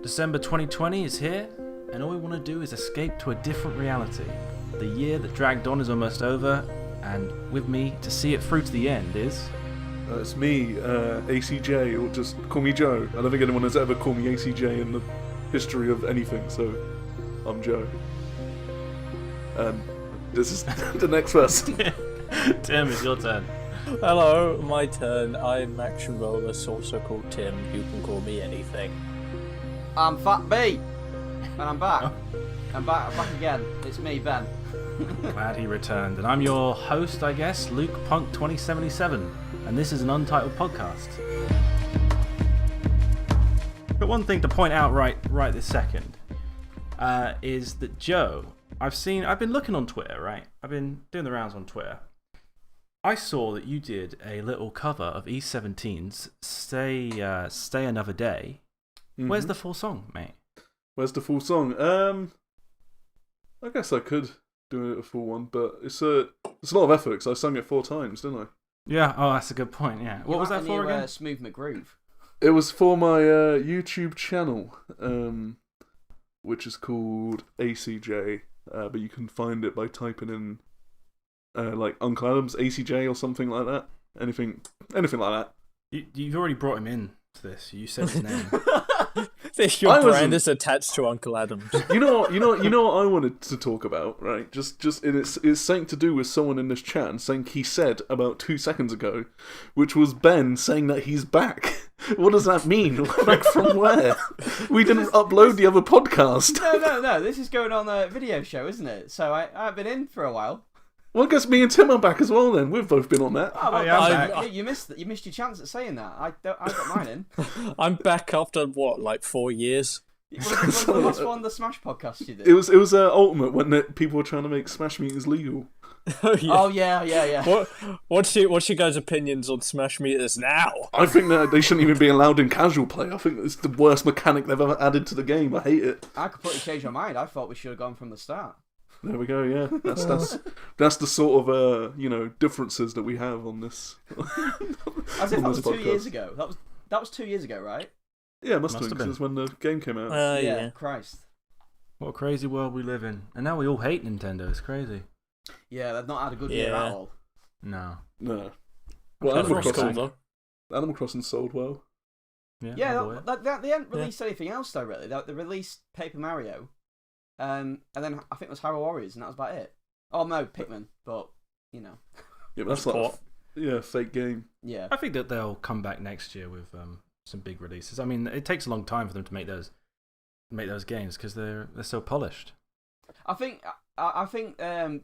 December 2020 is here, and all we want to do is escape to a different reality. The year that dragged on is almost over, and with me to see it through to the end is... It's me, ACJ, or just call me Joe. I don't think anyone has ever called me ACJ in the history of anything, so I'm Joe. And this is the next person. Tim, it's your turn. Hello, my turn. I'm Action Rolus, also called Tim. You can call me anything. I'm Fat B, and I'm back. I'm back again. It's me, Ben. Glad he returned. And I'm your host, I guess, Luke Punk 2077, and this is an untitled podcast. But one thing to point out right this second is that Joe, I've been looking on Twitter, right? I've been doing the rounds on Twitter. I saw that you did a little cover of E17's Stay Another Day. Mm-hmm. Where's the full song, mate? Where's the full song? I guess I could do a full one, but it's a lot of effort because I sung it 4 times, didn't I? Yeah, oh, that's a good point, yeah. What was that for again? Smooth McGroove. It was for my YouTube channel, which is called ACJ, but you can find it by typing in like Uncle Adam's ACJ or something like that. Anything like that. You've already brought him in to this. You said his name. Your brand is attached to Uncle Adam's. You know what I wanted to talk about, right? It's something to do with someone in this chat and something he said about 2 seconds ago, which was Ben saying that he's back. What does that mean? Back from where? We didn't upload the other podcast. No. This is going on a video show, isn't it? So I've been in for a while. Well, I guess me and Tim are back as well. Then we've both been on that. Oh, well, I'm back. You missed your chance at saying that. I got mine in. I'm back after what, like 4 years. Was the last one the Smash podcast you did? It was Ultimate when people were trying to make Smash Meters legal. Oh yeah. What's your guys' opinions on Smash Meters now? I think that they shouldn't even be allowed in casual play. I think it's the worst mechanic they've ever added to the game. I hate it. I completely changed my mind. I thought we should have gone from the start. There we go. Yeah, that's the sort of differences that we have on this. As if that was 2 years ago. That was 2 years ago, right? Yeah, it must have been. Because when the game came out. Yeah. Christ. What a crazy world we live in. And now we all hate Nintendo. It's crazy. Yeah, they've not had a good year at all. No. Well, Animal Crossing sold well. Yeah, they hadn't released anything else though. Really, they released Paper Mario, and then I think it was Hyrule Warriors, and that was about it. Oh no, Pikmin, but you know. Yeah, but that's like a fake game. Yeah, I think that they'll come back next year with some big releases. I mean, it takes a long time for them to make those games because they're so polished. I think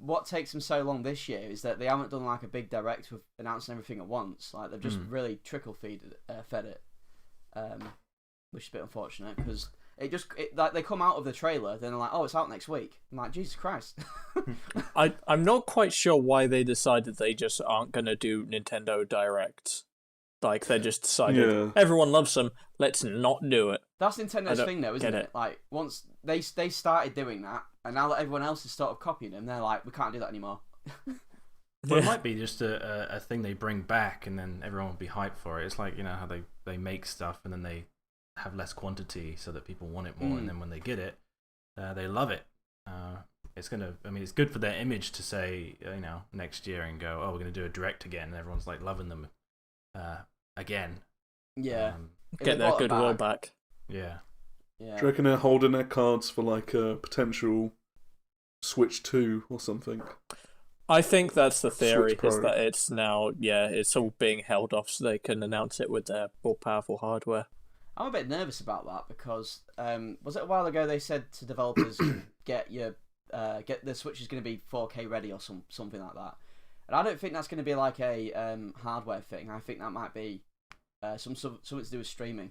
what takes them so long this year is that they haven't done like a big direct with announcing everything at once. Like they've just really trickle fed it, which is a bit unfortunate because like they come out of the trailer, then they're like, oh, it's out next week. I'm like, Jesus Christ. I'm not quite sure why they decided they just aren't going to do Nintendo Directs. Like, they just decided, everyone loves them, let's not do it. That's Nintendo's thing, though, isn't it? Like, once they started doing that, and now that everyone else is sort of copying them, they're like, we can't do that anymore. Well, it might be just a thing they bring back, and then everyone will be hyped for it. It's like, you know, how they make stuff, and then they have less quantity so that people want it more, and then when they get it, they love it. It's good for their image to say, next year and go, oh, we're going to do a direct again, and everyone's like loving them again. Yeah. Get their goodwill back. Yeah. Do you reckon they're holding their cards for like a potential Switch 2 or something? I think that's the theory, is that it's now, it's all being held off so they can announce it with their more powerful hardware. I'm a bit nervous about that because was it a while ago they said to developers get the Switch is going to be 4K ready or something like that, and I don't think that's going to be like a hardware thing. I think that might be something to do with streaming.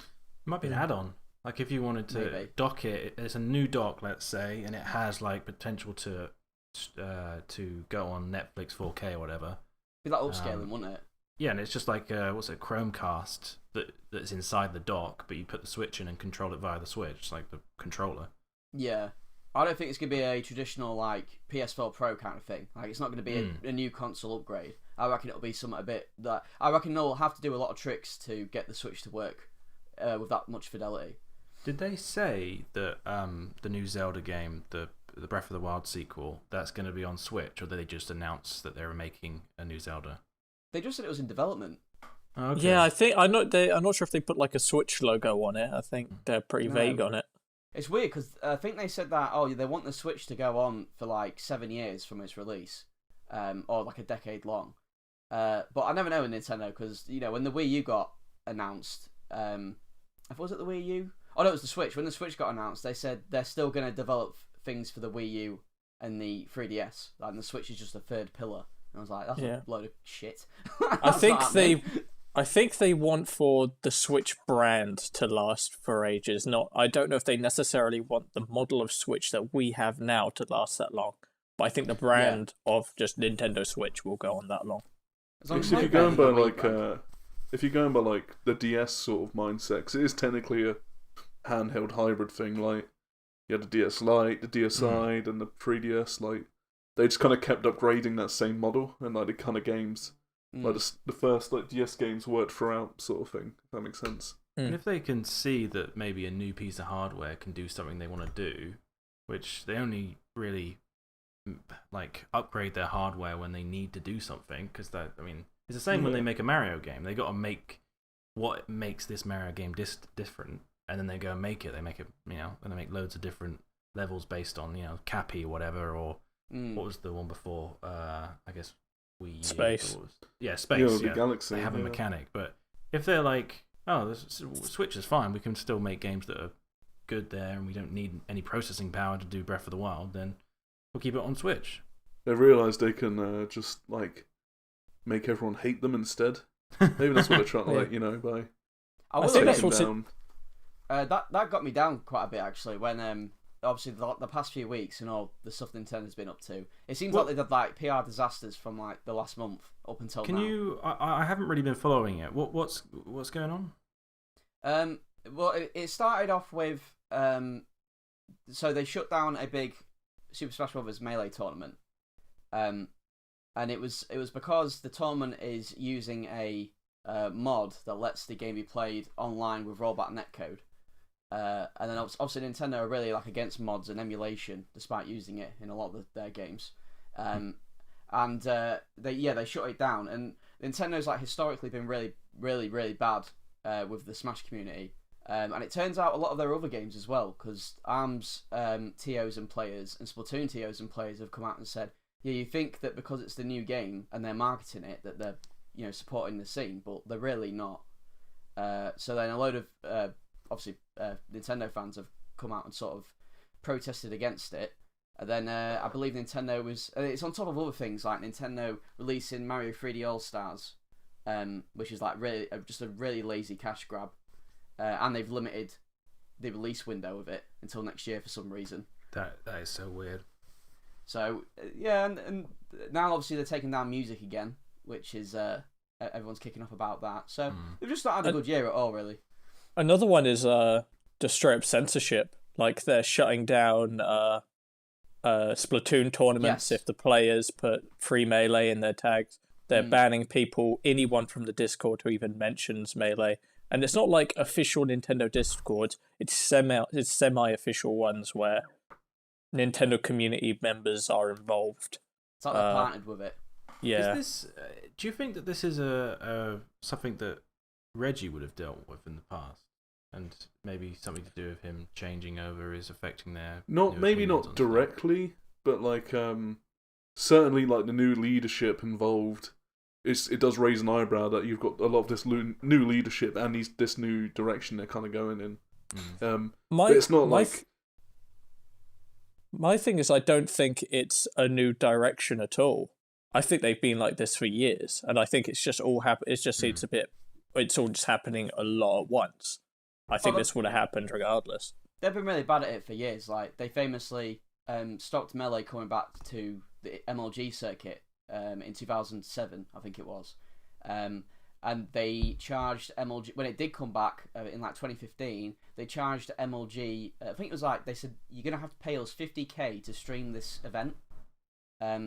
It might be an add-on. Like if you wanted to dock it, there's a new dock, let's say, and it has like potential to go on Netflix 4K or whatever. Be like upscaling, wouldn't it? Yeah, and it's just like Chromecast that's inside the dock, but you put the Switch in and control it via the Switch, like the controller. Yeah, I don't think it's gonna be a traditional like PS4 Pro kind of thing. Like it's not gonna be a new console upgrade. I reckon it'll be something a bit that I reckon they'll have to do a lot of tricks to get the Switch to work with that much fidelity. Did they say that the new Zelda game, the Breath of the Wild sequel, that's going to be on Switch, or did they just announce that they were making a new Zelda? They just said it was in development. Okay. Yeah, I'm not sure if they put like a Switch logo on it. I think they're pretty vague on it. It's weird because I think they said that they want the Switch to go on for like 7 years from its release, or like a decade long. But I never know with Nintendo because when the Wii U got announced, was it the Wii U? Oh no, it was the Switch. When the Switch got announced, they said they're still going to develop things for the Wii U and the 3DS, and the Switch is just a third pillar. And I was like, that's a load of shit. I think they want for the Switch brand to last for ages. I don't know if they necessarily want the model of Switch that we have now to last that long. But I think the brand of just Nintendo Switch will go on that long. If you're going by like the DS sort of mindset, 'cause it is technically a handheld hybrid thing. Like you had the DS Lite, the DSi, and the 3DS. Like they just kind of kept upgrading that same model, and like the kind of games, like the first like DS games worked throughout, sort of thing. If that makes sense. And if they can see that maybe a new piece of hardware can do something they want to do, which they only really like upgrade their hardware when they need to do something, because it's the same when they make a Mario game. They got to make what makes this Mario game different, and then they go and make it. They make it, and they make loads of different levels based on Cappy or whatever, or what was the one before? I guess Space. Space. The Galaxy. They have a mechanic, but if they're like, oh, the Switch is fine, we can still make games that are good there, and we don't need any processing power to do Breath of the Wild, then we'll keep it on Switch. They realised they can just like make everyone hate them instead. Maybe that's what they're trying to by. I think that's what's down. That got me down quite a bit actually when obviously the past few weeks and all the stuff Nintendo's been up to. It seems like they've had like PR disasters from like the last month up until now. Can you? I haven't really been following it. What's going on? Well, it started off with so they shut down a big Super Smash Bros. Melee tournament, and it was because the tournament is using a mod that lets the game be played online with rollback netcode. And then obviously Nintendo are really like against mods and emulation, despite using it in a lot of their games. And they shut it down. And Nintendo's like historically been really, really, really bad with the Smash community. And it turns out a lot of their other games as well, because ARMS TOs and players and Splatoon TOs and players have come out and said, yeah, you think that because it's the new game and they're marketing it that they're supporting the scene, but they're really not. So then a load of obviously Nintendo fans have come out and sort of protested against it. And then I believe Nintendo was... it's on top of other things, like Nintendo releasing Mario 3D All-Stars, which is like really just a really lazy cash grab. And they've limited the release window of it until next year for some reason. That is so weird. So, yeah, and now obviously they're taking down music again, which is... everyone's kicking off about that. So they've just not had a good year at all, really. Another one is just straight up censorship. Like they're shutting down Splatoon tournaments if the players put free Melee in their tags. They're banning people, anyone from the Discord who even mentions Melee. And it's not like official Nintendo Discord. It's semi-official ones where Nintendo community members are involved. It's like they're partnered with it. Yeah. Do you think that this is a something that Reggie would have dealt with in the past, and maybe something to do with him changing over is affecting their maybe not directly, but like certainly like the new leadership involved. It does raise an eyebrow that you've got a lot of this new leadership and this new direction they're kind of going in. But it's not like. My thing is, I don't think it's a new direction at all. I think they've been like this for years, and I think it's just all It just seems a bit. It's all just happening a lot at once. I think this would have happened regardless. They've been really bad at it for years. Like they famously stopped Melee coming back to the MLG circuit in 2007, I think it was, and they charged MLG when it did come back in like 2015. They charged MLG. I think it was like they said you're gonna have to pay us $50,000 to stream this event.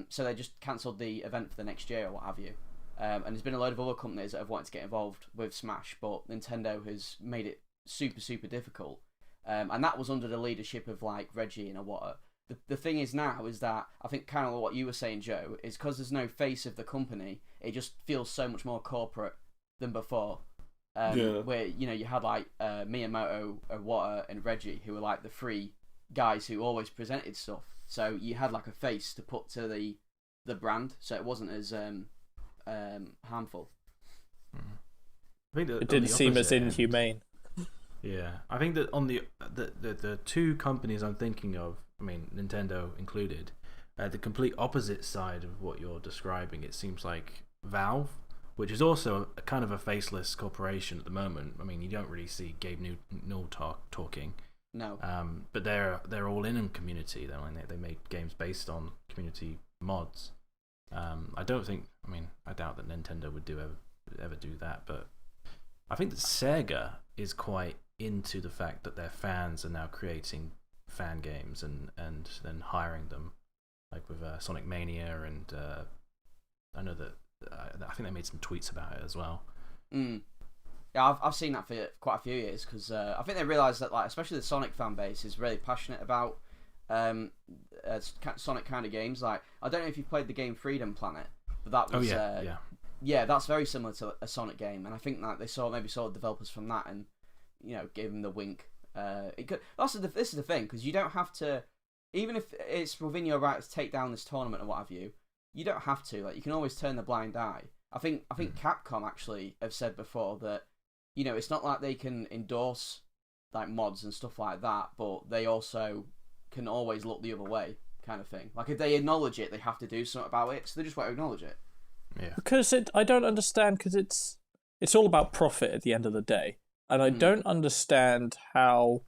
So they just cancelled the event for the next year or what have you. And there's been a load of other companies that have wanted to get involved with Smash, but Nintendo has made it super, super difficult. and that was under the leadership of like Reggie and Iwata. The thing is now is that I think kind of what you were saying, Joe, is because there's no face of the company, it just feels so much more corporate than before. Where you had like Miyamoto, Iwata, and Reggie, who were like the three guys who always presented stuff. So you had like a face to put to the brand, so it wasn't as harmful. I think it didn't seem as inhumane. Yeah, I think that on the two companies I'm thinking of, I mean Nintendo included, the complete opposite side of what you're describing. It seems like Valve, which is also a kind of a faceless corporation at the moment. I mean, you don't really see Gabe Newell talking. No. But they're all in on community. They make games based on community mods. I doubt that Nintendo would ever do that, but I think that Sega is quite into the fact that their fans are now creating fan games and then hiring them, like with Sonic Mania, and I know that I think they made some tweets about it as well. Yeah, I've seen that for quite a few years, because I think they realised that, like, especially the Sonic fan base is really passionate about Sonic kind of games. Like, I don't know if you've played the game Freedom Planet, but that was yeah, that's very similar to a Sonic game, and I think that they saw the developers from that and gave them the wink. This is the thing, because you don't have to, even if it's within your right to take down this tournament or what have you, you don't have to. Like, you can always turn the blind eye. I think Capcom actually have said before that it's not like they can endorse like mods and stuff like that, but they also can always look the other way, kind of thing. Like, if they acknowledge it, they have to do something about it, so they just won't acknowledge it. Yeah. Because I don't understand, because it's all about profit at the end of the day, and I don't understand how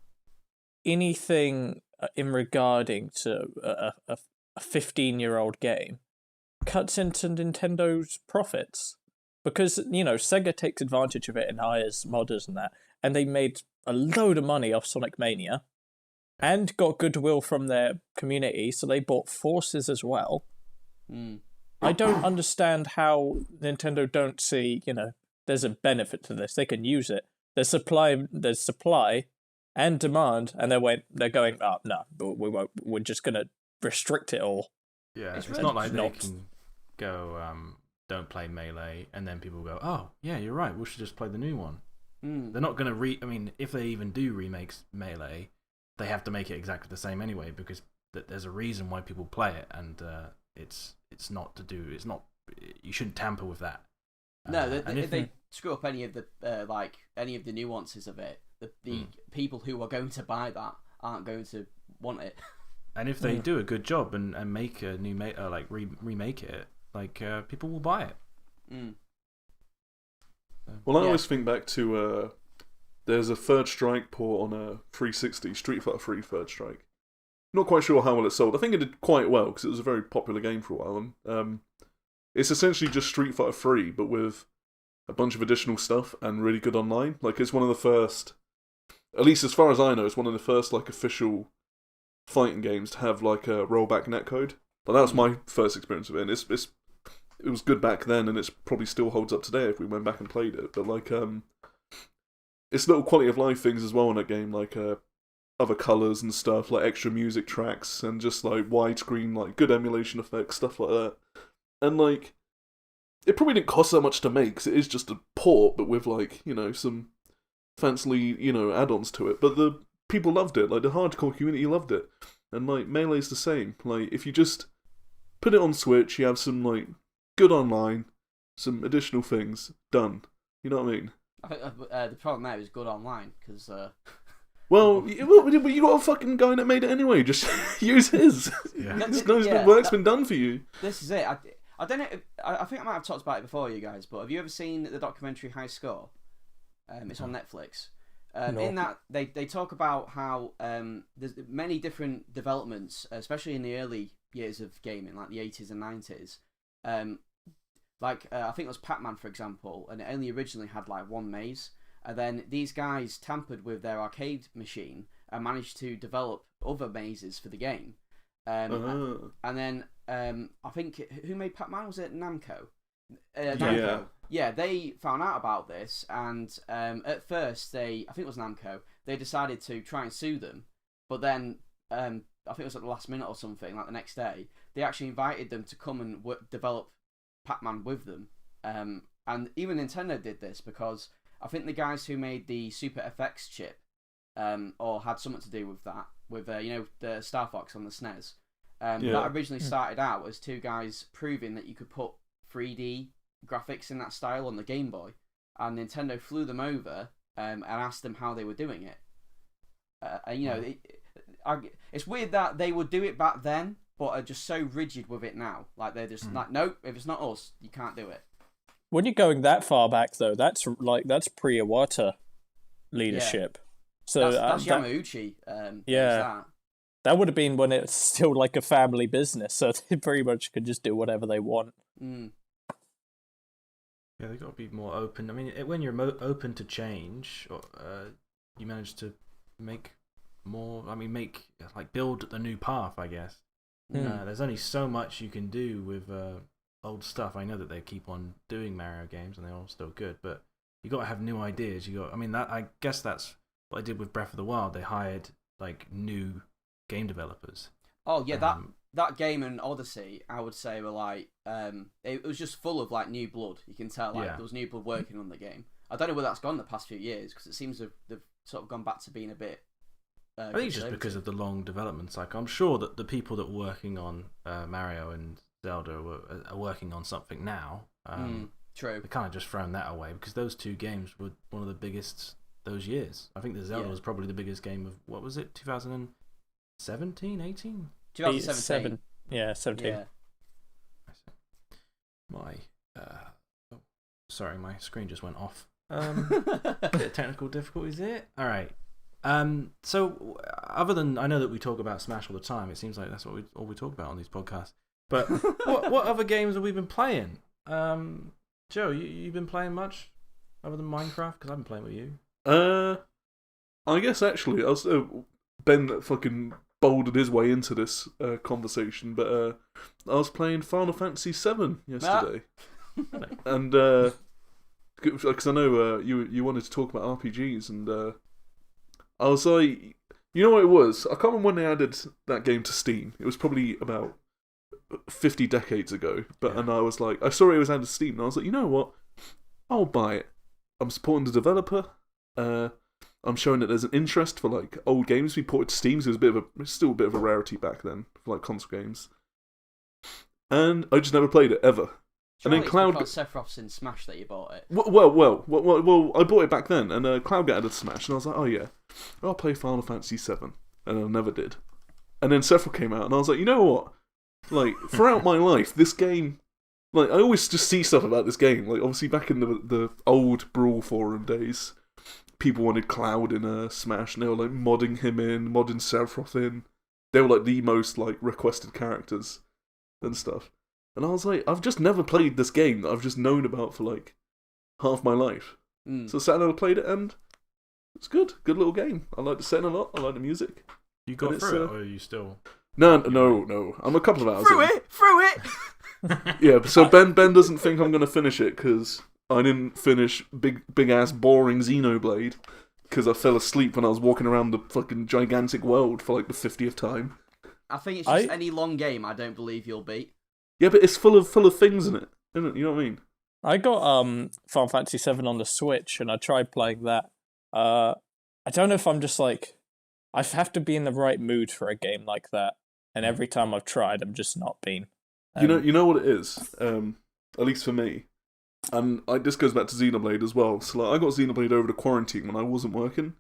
anything in regarding to a 15-year-old game cuts into Nintendo's profits. Because, Sega takes advantage of it and hires modders and that, and they made a load of money off Sonic Mania and got goodwill from their community, so they bought Forces as well. I don't understand how Nintendo don't see, there's a benefit to this. They can use it. There's supply and demand, and they're going, oh, no, we won't. We're just going to restrict it all. Yeah, it's not like they can go, don't play Melee, and then people go, oh, yeah, you're right, we should just play the new one. They're not going to if they even do remakes Melee, they have to make it exactly the same anyway, because there's a reason why people play it, and it's not, you shouldn't tamper with that. No, if they screw up any of the nuances of it, the people who are going to buy that aren't going to want it. And if they do a good job and make a new remake it, people will buy it. Well, I always think back to there's a Third Strike port on a 360, Street Fighter 3 Third Strike. Not quite sure how well it sold. I think it did quite well because it was a very popular game for a while. And it's essentially just Street Fighter 3, but with a bunch of additional stuff and really good online. Like, it's one of the first, at least as far as I know, it's one of the first official fighting games to have a rollback netcode. But that was my first experience of it. And it was good back then, and it's probably still holds up today if we went back and played it. But it's little quality of life things as well in that game, other colours and stuff, like extra music tracks, and just widescreen, good emulation effects, stuff like that. And it probably didn't cost that much to make, 'cause it is just a port, but with some fancy add-ons to it. But the people loved it, the hardcore community loved it, and Melee's the same. If you just put it on Switch, you have some good online, some additional things done. You know what I mean? I think the problem there is good online, because well, you got a fucking guy that made it anyway. Just use his. Yeah. This guy's work's been done for you. This is it. I don't know. I think I might have talked about it before, you guys. But have you ever seen the documentary High Score? It's on Netflix. No. In that, they talk about how there's many different developments, especially in the early years of gaming, like the 80s and 90s. I think it was Pac-Man, for example, and it only originally had one maze. And then these guys tampered with their arcade machine and managed to develop other mazes for the game. And then I think, who made Pac-Man? Was it Namco? Namco. Yeah, they found out about this, and at first I think it was Namco, they decided to try and sue them, but then I think it was at the last minute or something, like the next day, they actually invited them to come and develop Pac-Man with them. And even Nintendo did this because I think the guys who made the Super FX chip, or had something to do with that, with the Star Fox on the SNES, that originally started out as two guys proving that you could put 3D graphics in that style on the Game Boy, and Nintendo flew them over and asked them how they were doing it. It's weird that they would do it back then, but are just so rigid with it now. Like they're just like, nope, if it's not us, you can't do it. When you're going that far back, though, that's pre-Iwata leadership. Yeah. So that's Yamauchi. That would have been when it's still like a family business, so they pretty much could just do whatever they want. Yeah, they've got to be more open. I mean, when you're open to change, you manage to make more. I mean, build the new path, I guess. There's only so much you can do with old stuff. I know that they keep on doing Mario games, and they're all still good, but you got to have new ideas. I guess that's what I did with Breath of the Wild. They hired like new game developers. Oh yeah, that game and Odyssey, I would say, were like it was just full of like new blood. You can tell there was new blood working on the game. I don't know where that's gone the past few years, because it seems they've sort of gone back to being a bit. I think it's just because of the long development cycle. I'm sure that the people that were working on Mario and Zelda are working on something now. True. They kind of just thrown that away because those two games were one of the biggest those years. I think the Zelda was probably the biggest game of, what was it, 2017, 18? 2017. 17. Yeah. Sorry, my screen just went off. Bit of technical difficulties here. All right. So other than, I know that we talk about Smash all the time, it seems like that's what all we talk about on these podcasts. But what other games have we been playing? Joe, you been playing much other than Minecraft? Because I've been playing with you. I guess actually, Ben fucking bouldered his way into this conversation, but I was playing Final Fantasy VII yesterday, and because I know you wanted to talk about RPGs, and I was like, you know what it was? I can't remember when they added that game to Steam. It was probably about 50 decades ago, and I was like, I saw it was added to Steam, and I was like, you know what? I'll buy it. I'm supporting the developer. I'm showing that there's an interest for like old games to be ported to Steam. So it was still a bit of a rarity back then for like console games. And I just never played it ever. Surely and then Cloud because Sephiroth's in Smash that you bought it. Well, I bought it back then, and Cloud got added to Smash, and I was like, oh yeah, I'll play Final Fantasy VII, and I never did. And then Sephiroth came out, and I was like, you know what? Like throughout my life, this game, like I always just see stuff about this game. Like obviously back in the old Brawl forum days, people wanted Cloud in Smash, and they were like modding him in, modding Sephiroth in. They were like the most like requested characters and stuff. And I was like, I've just never played this game that I've just known about for like half my life. So I sat down and played it, and it's good. Good little game. I like the setting a lot. I like the music. You got through it, or are you still? No. I'm a couple of hours Through it! Yeah, so Ben doesn't think I'm going to finish it because I didn't finish big ass boring Xenoblade because I fell asleep when I was walking around the fucking gigantic world for like the 50th time. I think it's just any long game I don't believe you'll beat. Yeah, but it's full of things in it, isn't it? You know what I mean? I got Final Fantasy VII on the Switch, and I tried playing that. I don't know if I'm just like, I have to be in the right mood for a game like that, and every time I've tried, I've just not been. You know what it is, at least for me, and this goes back to Xenoblade as well. So like, I got Xenoblade over the quarantine when I wasn't working,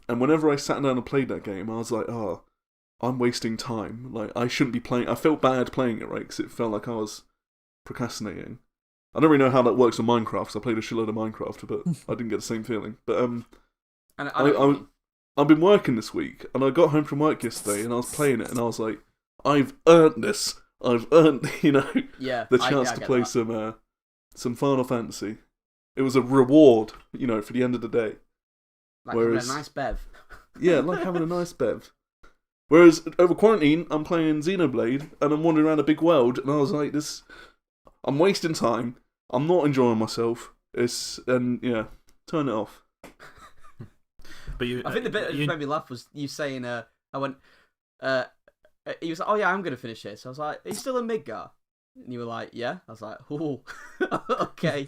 and whenever I sat down and played that game, I was like, oh, I'm wasting time. Like, I shouldn't be playing. I felt bad playing it, right? Because it felt like I was procrastinating. I don't really know how that works on Minecraft, because I played a shitload of Minecraft, but I didn't get the same feeling. But I've been working this week, and I got home from work yesterday, and I was playing it, and I was like, I've earned this. I've earned, the chance to play some Final Fantasy. It was a reward, for the end of the day. Like having a nice bev. Yeah, like having a nice bev. Whereas over quarantine, I'm playing Xenoblade, and I'm wandering around a big world, and I was like, I'm wasting time. I'm not enjoying myself. Turn it off. But I think the bit that just made me laugh was you saying, I went, he was like, oh yeah, I'm going to finish this. I was like, are you still in Midgar? And you were like, yeah. I was like, oh, okay.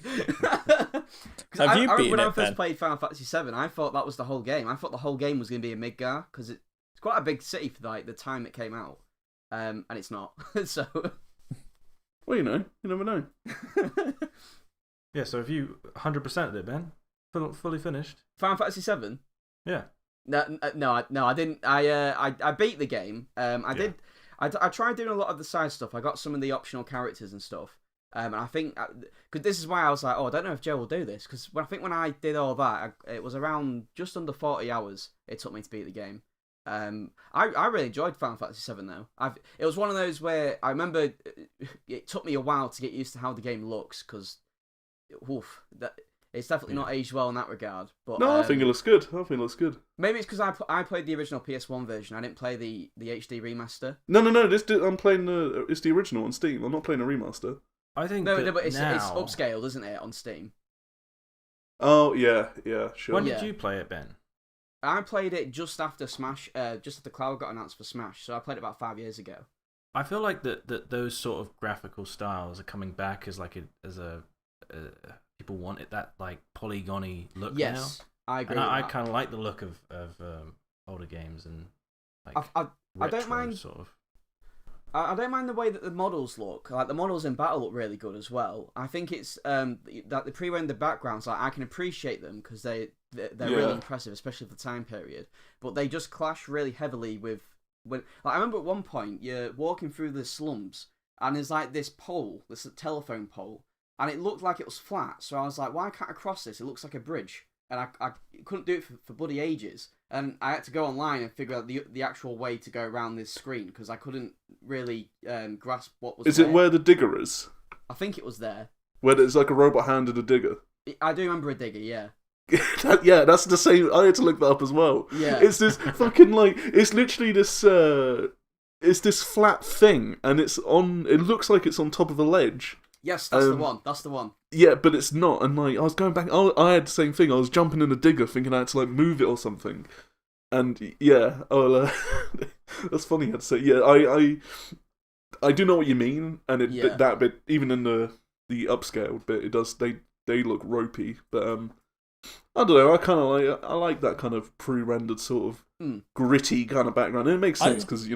Have you beaten when it, I first Ben? played Final Fantasy VII, I thought that was the whole game. I thought the whole game was going to be in Midgar, because it's quite a big city for like the time it came out. And it's not. So... Well, you never know. Yeah, so have you 100%ed it, Ben? Fully finished? Final Fantasy VII? Yeah. No, I didn't. I beat the game. I did. I tried doing a lot of the side stuff. I got some of the optional characters and stuff. And I think because this is why I was like, oh, I don't know if Joe will do this, because I think when I did all that, it was around just under 40 hours it took me to beat the game. I really enjoyed Final Fantasy VII though. It was one of those where I remember it took me a while to get used to how the game looks, because it's definitely not aged well in that regard. But No, I think it looks good. Maybe it's because I played the original PS1 version. I didn't play the HD remaster. No. I'm playing it's the original on Steam. I'm not playing a remaster. I think No, but it's now... upscaled, isn't it, on Steam? Oh yeah, sure. When did you play it, Ben? I played it just after Smash, just after Cloud got announced for Smash. So I played it about 5 years ago. I feel like that those sort of graphical styles are coming back as people want it, that like polygony look now. Yes, I agree. And with I that. kind of like the look of older games and like I retro don't mind sort of. I don't mind the way that the models look. Like the models in battle look really good as well. I think it's that the pre-rendered backgrounds, like I can appreciate them because they're really impressive, especially for the time period. But they just clash really heavily with when. Like I remember at one point you're walking through the slums and there's like this pole, this telephone pole, and it looked like it was flat. So I was like, why can't I cross this? It looks like a bridge, and I couldn't do it for bloody ages. And I had to go online and figure out the actual way to go around this screen because I couldn't really grasp what was. Is there. it where the digger is? I think it was there. Where there's like a robot hand and a digger. I do remember a digger, yeah. Yeah, that's the same. I had to look that up as well. Yeah. It's this fucking like it's literally this. It's this flat thing, and it's on. It looks like it's on top of a ledge. Yes, that's the one. That's the one. Yeah, but it's not. And like I was going back. I had the same thing. I was jumping in a digger, thinking I had to like move it or something. And yeah, that's funny. I'd say yeah. I do know what you mean, and that bit, even in the upscaled bit, it does. They look ropey, but I don't know. I like that kind of pre-rendered sort of gritty kind of background. And it makes sense because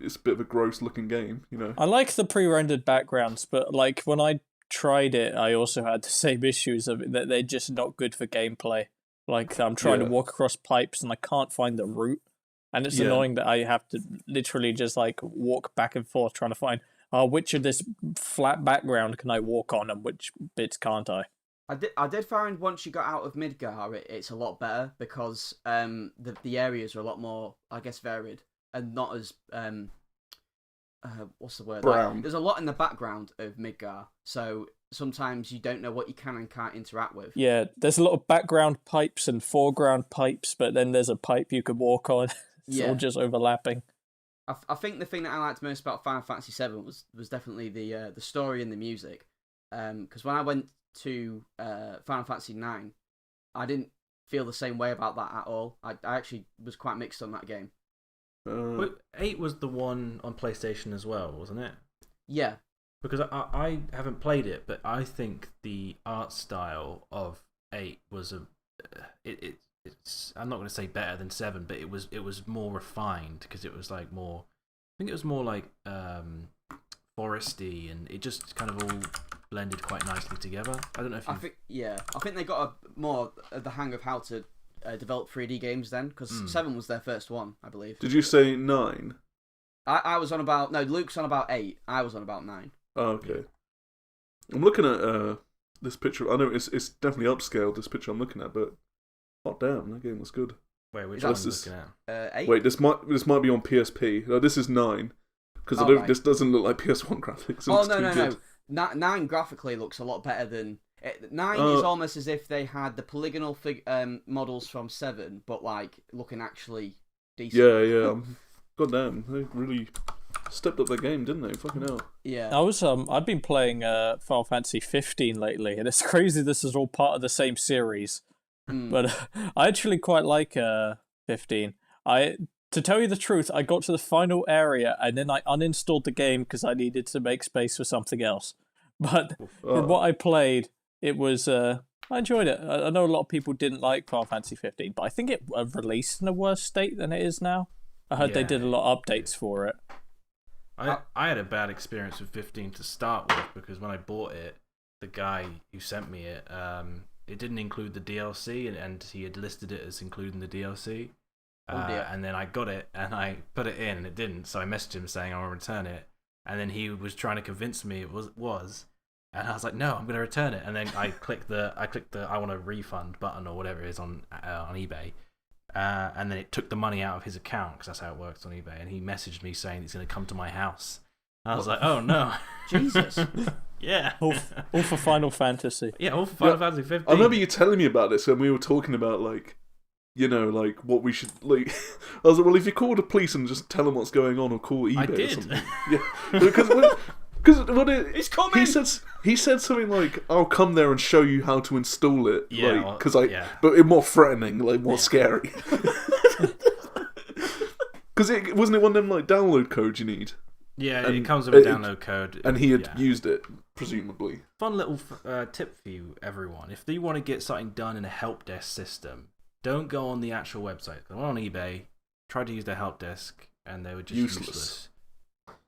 it's a bit of a gross looking game. I like the pre-rendered backgrounds, but like when I tried it, I also had the same issues of it, that they're just not good for gameplay. Like I'm trying to walk across pipes and I can't find the route, and it's annoying that I have to literally just like walk back and forth trying to find which of this flat background can I walk on and which bits can't I. I did find once you got out of Midgar, it's a lot better because the areas are a lot more, I guess, varied and not as what's the word? Brown. Like, there's a lot in the background of Midgar, so sometimes you don't know what you can and can't interact with. Yeah, there's a lot of background pipes and foreground pipes, but then there's a pipe you could walk on. It's all just overlapping. I think the thing that I liked most about Final Fantasy VII was definitely the story and the music. Because when I went to Final Fantasy IX, I didn't feel the same way about that at all. I actually was quite mixed on that game. 8 was the one on PlayStation as well, wasn't it? Yeah. Because I haven't played it, but I think the art style of 8 was it's I'm not going to say better than 7, but it was more refined because it was like more. I think it was more like foresty, and it just kind of all blended quite nicely together. I don't know if I think they got more of the hang of how to develop 3D games then, because 7 was their first one, I believe. Did you say 9? I was on about Luke's on about 8. I was on about 9. Oh, okay. I'm looking at this picture. I know it's definitely upscaled. This picture I'm looking at, but damn, that game was good. Wait, which one are you looking at? 8? Wait, this might be on PSP. No, this is 9 because this doesn't look like PS1 graphics. No. 9 graphically looks a lot better than 9. Is almost as if they had the polygonal models from 7, but like looking actually decent. Yeah. God damn, they really stepped up their game, didn't they? Fucking hell. Yeah. I've been playing Final Fantasy 15 lately, and it's crazy this is all part of the same series. But I actually quite like 15. To tell you the truth, I got to the final area and then I uninstalled the game because I needed to make space for something else. But from what I played, it was I enjoyed it. I know a lot of people didn't like Final Fantasy 15, but I think it released in a worse state than it is now. I heard they did a lot of updates for it. I had a bad experience with 15 to start with because when I bought it, the guy who sent me it, it didn't include the DLC, and he had listed it as including the DLC. And then I got it and I put it in and it didn't, so I messaged him saying I want to return it, and then he was trying to convince me it was, and I was like, no, I'm going to return it, and then I clicked the I want a refund button or whatever it is on eBay, and then it took the money out of his account because that's how it works on eBay, and he messaged me saying it's going to come to my house. I was like, oh no, Jesus. Yeah. All for Final Fantasy. Yeah, all for Final Fantasy 15. I remember you telling me about this when we were talking about what we should I was like, well, if you call the police and just tell them what's going on, or call eBay or something. Yeah, because it's coming. He said something like, "I'll come there and show you how to install it." Yeah, but it more threatening, more scary. Because it wasn't one of them download codes you need. Yeah, it comes with a download code, and he had used it presumably. Fun little tip for you, everyone: if you want to get something done in a help desk system, don't go on the actual website. I went on eBay, tried to use their help desk, and they were just useless.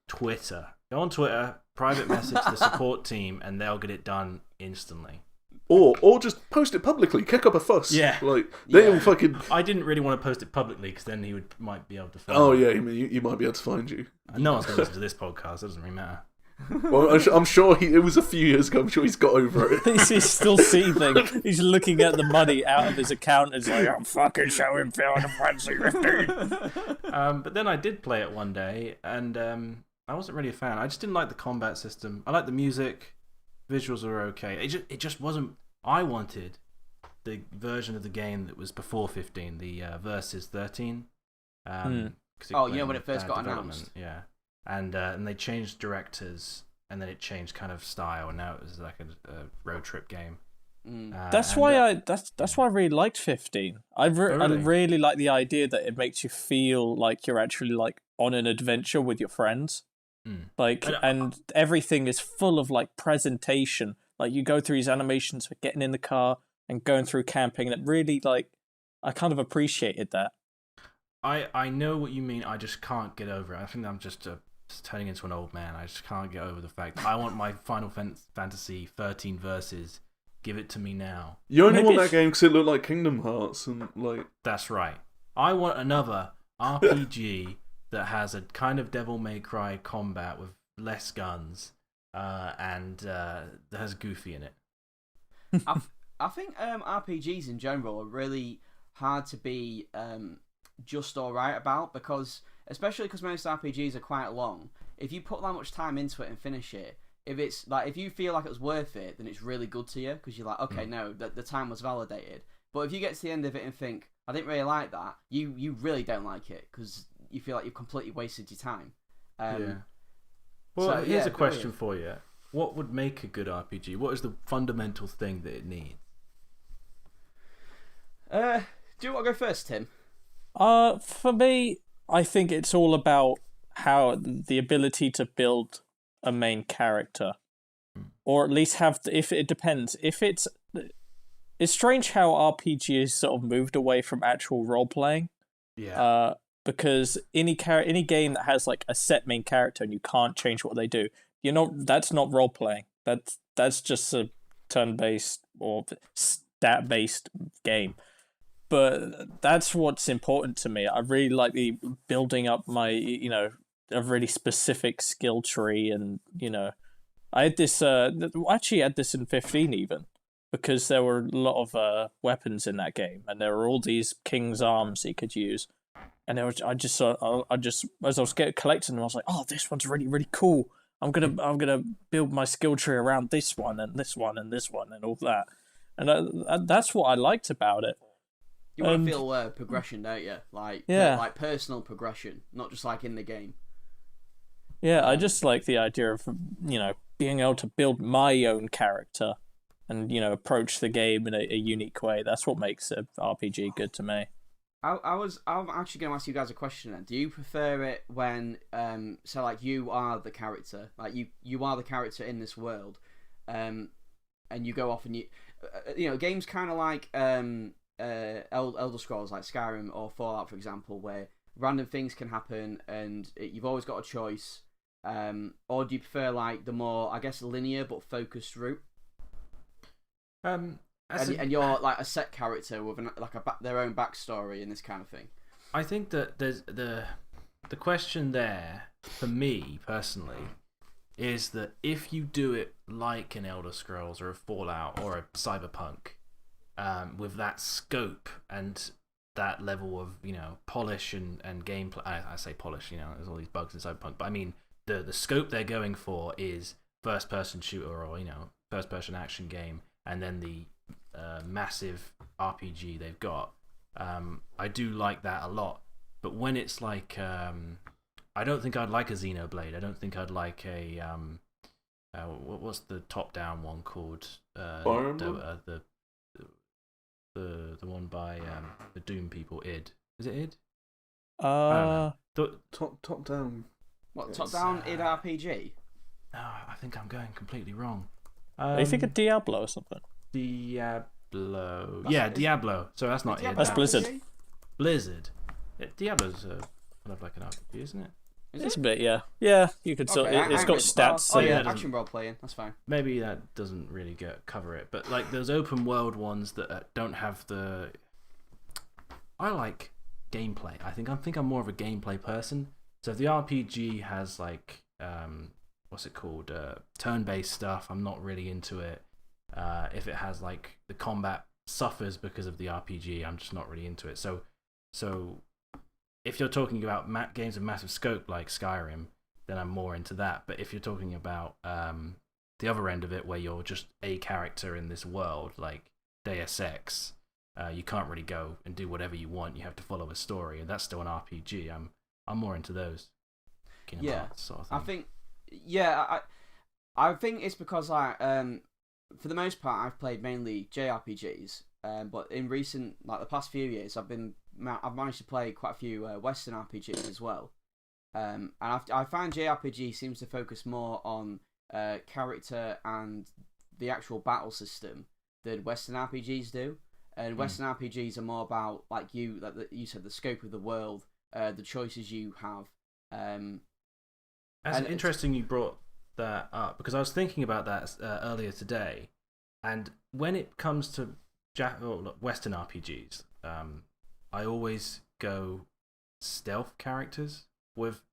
Twitter. Go on Twitter, private message the support team, and they'll get it done instantly. Or just post it publicly, kick up a fuss. Yeah. They'll fucking... I didn't really want to post it publicly, because then he might be able to find Oh, yeah, you might be able to find you. No one's going to listen to this podcast, it doesn't really matter. Well, I'm sure it was a few years ago. I'm sure he's got over it. He's still seething. He's looking at the money out of his account and he's like, I'm fucking showing Final Fantasy 15. But then I did play it one day, and I wasn't really a fan. I just didn't like the combat system. I liked the music. Visuals were okay. It just wasn't... I wanted the version of the game that was before 15, the Versus 13. When it first got announced? Yeah. And they changed directors, and then it changed kind of style, and now it was like a road trip game. That's why I really liked 15. I really like the idea that it makes you feel like you're actually on an adventure with your friends. And everything is full of presentation. You go through these animations for getting in the car and going through camping, and it really I kind of appreciated that. I know what you mean. I just can't get over it. I think I'm just turning into an old man. I just can't get over the fact I want my Final Fantasy 13 Versus. Give it to me now. You only want that game because it looked like Kingdom Hearts and That's right. I want another RPG that has a kind of Devil May Cry combat with less guns, and that has Goofy in it. I think RPGs in general are really hard to be just alright about, especially because most RPGs are quite long. If you put that much time into it and finish it, if you feel like it was worth it, then it's really good to you, because you're like, okay, no, the time was validated. But if you get to the end of it and think, I didn't really like that, you really don't like it, because you feel like you've completely wasted your time. Well, here's a question for you. What would make a good RPG? What is the fundamental thing that it needs? Do you want to go first, Tim? For me, I think it's all about how the ability to build a main character, or at least have. If it depends, if it's strange how RPGs sort of moved away from actual role playing. Yeah. Because any game that has a set main character and you can't change what they do, that's not role playing. That's just a turn-based or stat-based game. But that's what's important to me. I really like the building up my, a really specific skill tree, and I had this. Actually, had this in 15 even, because there were a lot of weapons in that game, and there were all these king's arms you could use. And I just as I was collecting them, I was like, "Oh, this one's really, really cool. I'm gonna build my skill tree around this one and this one and this one and all that." And that's what I liked about it. You want to feel progression, don't you? Like personal progression, not just in the game. Yeah, I just like the idea of, being able to build my own character and, approach the game in a unique way. That's what makes an RPG good to me. I'm actually going to ask you guys a question then. Do you prefer it when, so like you are the character, like you are the character in this world, and you go off and games kind of like Elder Scrolls, like Skyrim or Fallout, for example, where random things can happen and you've always got a choice, or do you prefer like the more, I guess, linear but focused route? And you're like a set character with their own backstory and this kind of thing. I think that there's the question there for me personally is that if you do it like an Elder Scrolls or a Fallout or a Cyberpunk, with that scope and that level of polish and gameplay. I say polish, there's all these bugs in Cyberpunk, but I mean the scope they're going for is first person shooter or first person action game, and then the massive RPG they've got. I do like that a lot, but when it's like I don't think I'd like a Xenoblade. I don't think I'd like a what's the top down one called? The one by the Doom people. Id, is it Id? Top down. What, top down id RPG? No, I think I'm going completely wrong. Are you thinking Diablo or something? Diablo. Diablo. So that's not id. That's Blizzard. Blizzard. Diablo's kind of like an RPG, isn't it? It's a bit, yeah. Yeah, you could sort. It's got stats. Oh yeah, action role playing. That's fine. Maybe that doesn't really cover it, but like those open world ones that don't have the. I like gameplay. I think I'm more of a gameplay person. So if the RPG has like what's it called, turn-based stuff, I'm not really into it. If it has like the combat suffers because of the RPG, I'm just not really into it. So if you're talking about games of massive scope like Skyrim, then I'm more into that. But if you're talking about the other end of it, where you're just a character in this world, like Deus Ex, you can't really go and do whatever you want. You have to follow a story, and that's still an RPG. I'm more into those. Kingdom Hearts sort of thing. I think it's because for the most part I've played mainly JRPGs, but in recent, like the past few years, I've managed to play quite a few Western RPGs as well, and I find JRPG seems to focus more on character and the actual battle system than Western RPGs do. And Western RPGs are more about, like you said, the scope of the world, the choices you have. Interesting you brought that up, because I was thinking about that earlier today, and when it comes to Western RPGs, I always go stealth characters with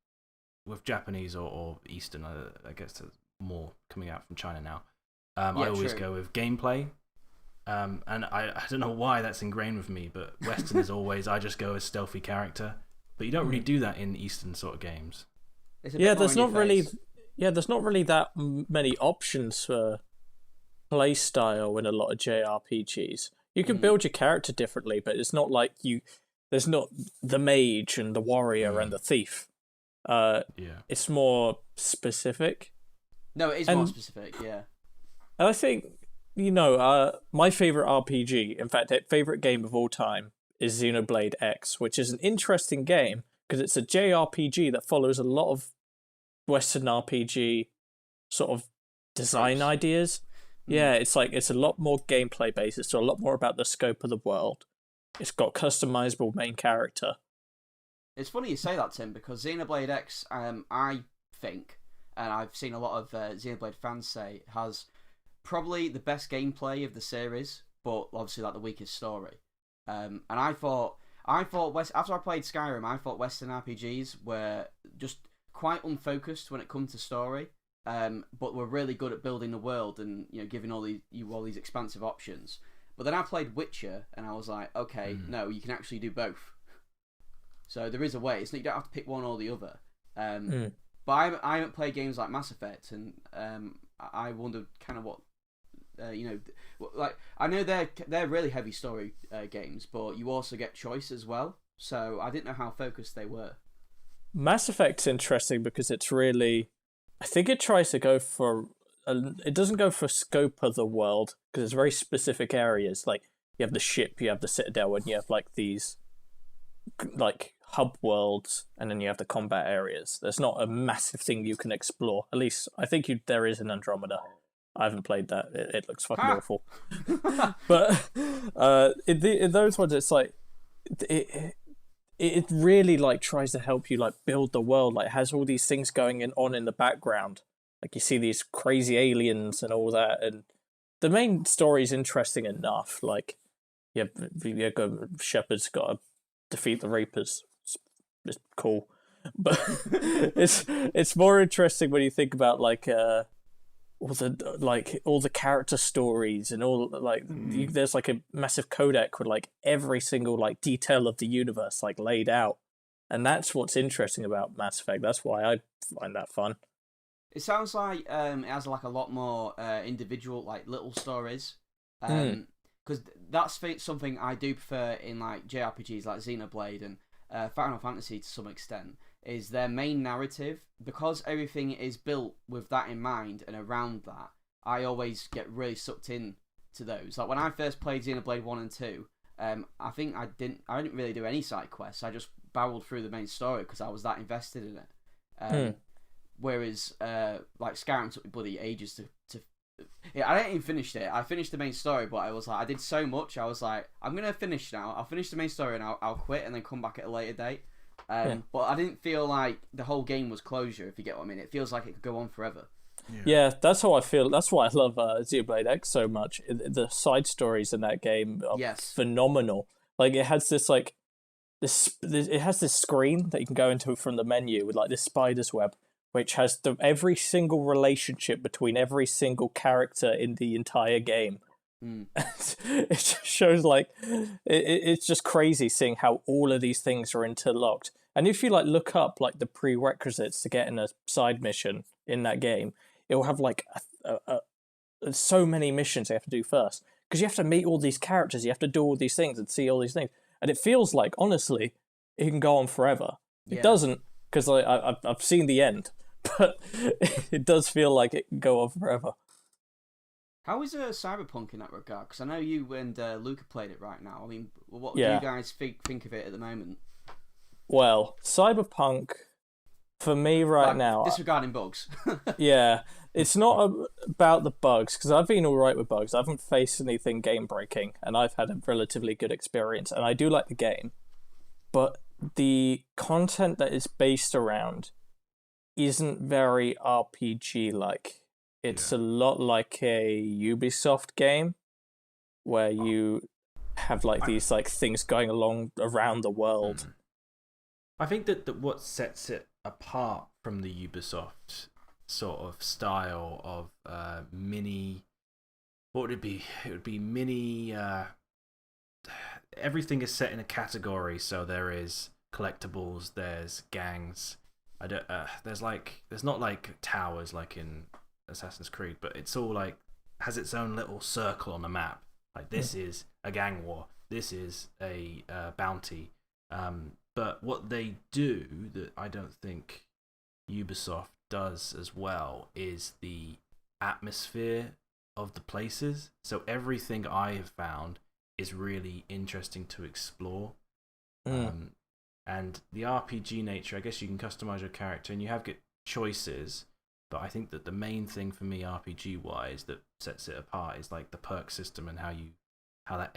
Japanese or Eastern. I guess there's more coming out from China now. I always go with gameplay. And I don't know why that's ingrained with me, but Western is always, I just go as stealthy character. But you don't really do that in Eastern sort of games. There's not really that many options for play style in a lot of JRPGs. You can build your character differently, but it's not like there's not the mage and the warrior and the thief. It's more specific. No, it is more specific, yeah. And I think, my favorite RPG, in fact, favorite game of all time, is Xenoblade X, which is an interesting game because it's a JRPG that follows a lot of Western RPG sort of design ideas. Yeah, it's a lot more gameplay based. It's a lot more about the scope of the world. It's got customizable main character. It's funny you say that, Tim, because Xenoblade X, I think, and I've seen a lot of Xenoblade fans say, has probably the best gameplay of the series, but obviously like the weakest story. And I thought after I played Skyrim, I thought Western RPGs were just quite unfocused when it comes to story, but were really good at building the world and giving all these expansive options. But then I played Witcher, and I was like, okay, no, you can actually do both. So there is a way. You don't have to pick one or the other. But I haven't played games like Mass Effect, and I wondered kind of what. Like I know they're really heavy story games, but you also get choice as well. So I didn't know how focused they were. Mass Effect's interesting because it's really, I think it tries to go for, it doesn't go for scope of the world because it's very specific areas. Like you have the ship, you have the Citadel, and you have like these like hub worlds, and then you have the combat areas. There's not a massive thing you can explore. At least I think there is in Andromeda. I haven't played that. It looks fucking awful. But in those ones, it's like it really like tries to help you like build the world. Like it has all these things going on in the background. Like you see these crazy aliens and all that, and the main story is interesting enough. Like Shepard's got to defeat the Reapers. It's cool, but it's more interesting when you think about like all the character stories and all like there's like a massive codec with like every single like detail of the universe like laid out, and that's what's interesting about Mass Effect. That's why I find that fun. It sounds like it has like a lot more individual like little stories, because that's something I do prefer in like JRPGs like Xenoblade and Final Fantasy to some extent. Is their main narrative, because everything is built with that in mind and around that. I always get really sucked in to those. Like when I first played Xenoblade 1 and 2, I think I didn't really do any side quests. I just barreled through the main story because I was that invested in it. Whereas like Skyrim took me bloody ages to yeah, I didn't even finish it. I finished the main story, but I was like, I did so much. I was like, I'm gonna finish now. I'll finish the main story and I'll quit and then come back at a later date. But I didn't feel like the whole game was closure, if you get what I mean. It feels like it could go on forever. Yeah, that's how I feel. That's why I love Xenoblade X so much. The side stories in that game are phenomenal. Like it has this like it has this screen that you can go into from the menu with like this spider's web, which has every single relationship between every single character in the entire game. It just shows like it's just crazy seeing how all of these things are interlocked. And if you like look up like the prerequisites to get in a side mission in that game, it will have like so many missions you have to do first, because you have to meet all these characters, you have to do all these things and see all these things, and it feels like honestly it can go on forever. It doesn't, because I've seen the end, but it does feel like it can go on forever. How is Cyberpunk in that regard? Because I know you and Luca played it right now. I mean, what do you guys think of it at the moment? Well, Cyberpunk, for me right now... Disregarding bugs. Yeah, it's not about the bugs, because I've been alright with bugs. I haven't faced anything game-breaking, and I've had a relatively good experience, and I do like the game. But the content that is based around isn't very RPG-like. It's a lot like a Ubisoft game where you have like these like things going along around the world. I think that what sets it apart from the Ubisoft sort of style of mini, what would it be? It would be mini. Everything is set in a category, so there is collectibles, there's gangs. There's not like towers like in Assassin's Creed, but it's all like has its own little circle on the map. Like this is a gang war, this is a bounty. But what they do that I don't think Ubisoft does as well is the atmosphere of the places. So everything I have found is really interesting to explore. And the RPG nature, I guess you can customize your character and you have good choices. But I think that the main thing for me, RPG wise, that sets it apart is like the perk system and how that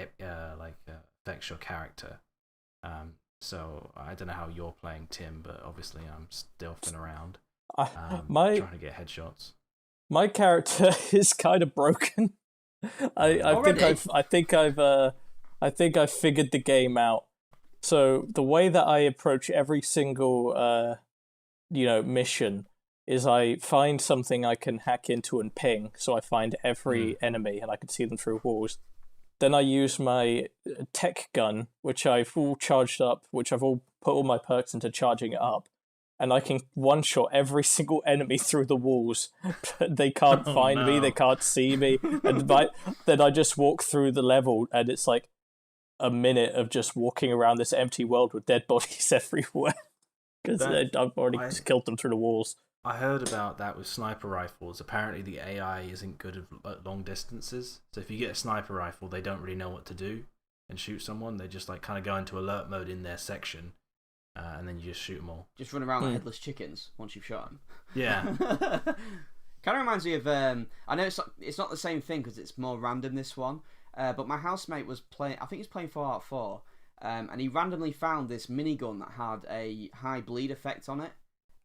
affects your character. So I don't know how you're playing, Tim, but obviously I'm stealthing around, trying to get headshots. My character is kind of broken. I think I've figured the game out. So the way that I approach every single mission is I find something I can hack into and ping, so I find every enemy and I can see them through walls. Then I use my tech gun, which I've all charged up, which I've all put all my perks into charging it up, and I can one-shot every single enemy through the walls. They can't find me, they can't see me, and then I just walk through the level, and it's like a minute of just walking around this empty world with dead bodies everywhere. because I've already killed them through the walls. I heard about that with sniper rifles. Apparently, the AI isn't good at long distances. So if you get a sniper rifle, they don't really know what to do and shoot someone. They just like kind of go into alert mode in their section, and then you just shoot them all. Just run around like headless chickens once you've shot them. Yeah. Kind of reminds me of. I know it's not the same thing because it's more random, this one. But my housemate was playing. I think he was playing Fallout 4, and he randomly found this minigun that had a high bleed effect on it.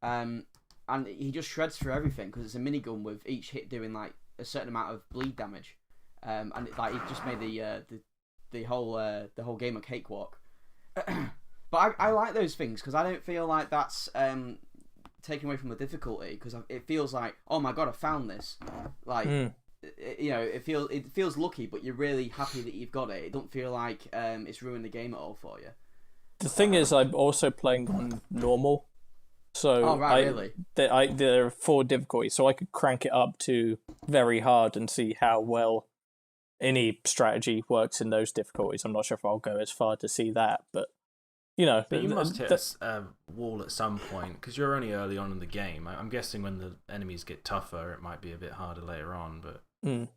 And he just shreds through everything because it's a minigun with each hit doing like a certain amount of bleed damage. And it just made the whole game a cakewalk. But I like those things because I don't feel like that's taken away from the difficulty, because it feels like, oh my god, I found this. Like, it feels lucky, but you're really happy that you've got it. It don't feel like it's ruined the game at all for you. The thing is, I'm also playing on normal, so really? There are 4 difficulties, so I could crank it up to very hard and see how well any strategy works in those difficulties. I'm not sure if I'll go as far to see that, but But you must hit a wall at some point, because you're only early on in the game. I'm guessing when the enemies get tougher, it might be a bit harder later on, but you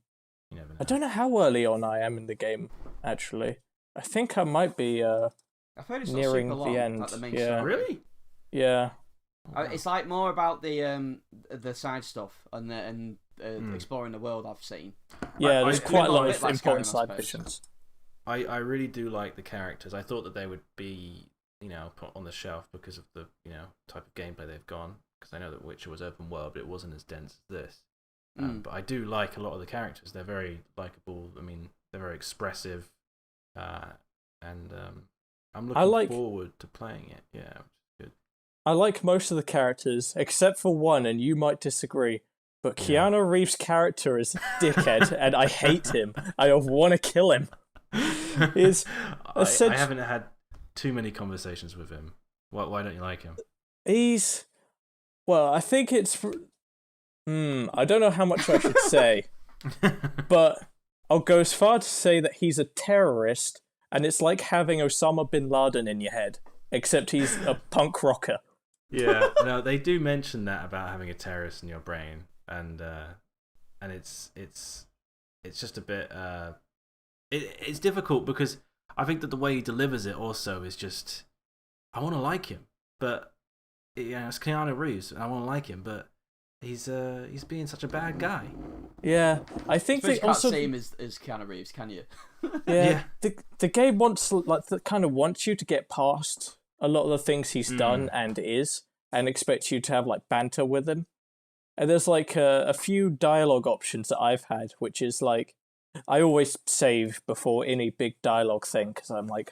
never know. I don't know how early on I am in the game, actually. I think I might be I've heard it's nearing not super long, the end. like the main Yeah. story. Really? Yeah. It's like more about the side stuff and exploring the world, I've seen. Yeah, there's quite a lot bit of like important Skyrim, I side suppose. missions. I really do like the characters. I thought that they would be, put on the shelf because of the, type of gameplay they've gone. Because I know that Witcher was open world, but it wasn't as dense as this. But I do like a lot of the characters. They're very likable. I mean, they're very expressive. And I'm looking forward to playing it. Yeah, which is good. I like most of the characters, except for one, and you might disagree. But Keanu Reeves' character is a dickhead, and I hate him. I want to kill him. I haven't had too many conversations with him. Why don't you like him? I think it's. I don't know how much I should say, but I'll go as far to say that he's a terrorist, and it's like having Osama bin Laden in your head, except he's a punk rocker. Yeah, no, they do mention that about having a terrorist in your brain, and it's just a bit. It's difficult because I think that the way he delivers it also is just, I want to like him, but it's Keanu Reeves, and I want to like him, but he's being such a bad guy. Yeah, I think you they can't also see him as Keanu Reeves, can you? Yeah. The game kind of wants you to get past a lot of the things he's done and is, and expects you to have like banter with him. And there's like a few dialogue options that I've had, which is like, I always save before any big dialogue thing because I'm like,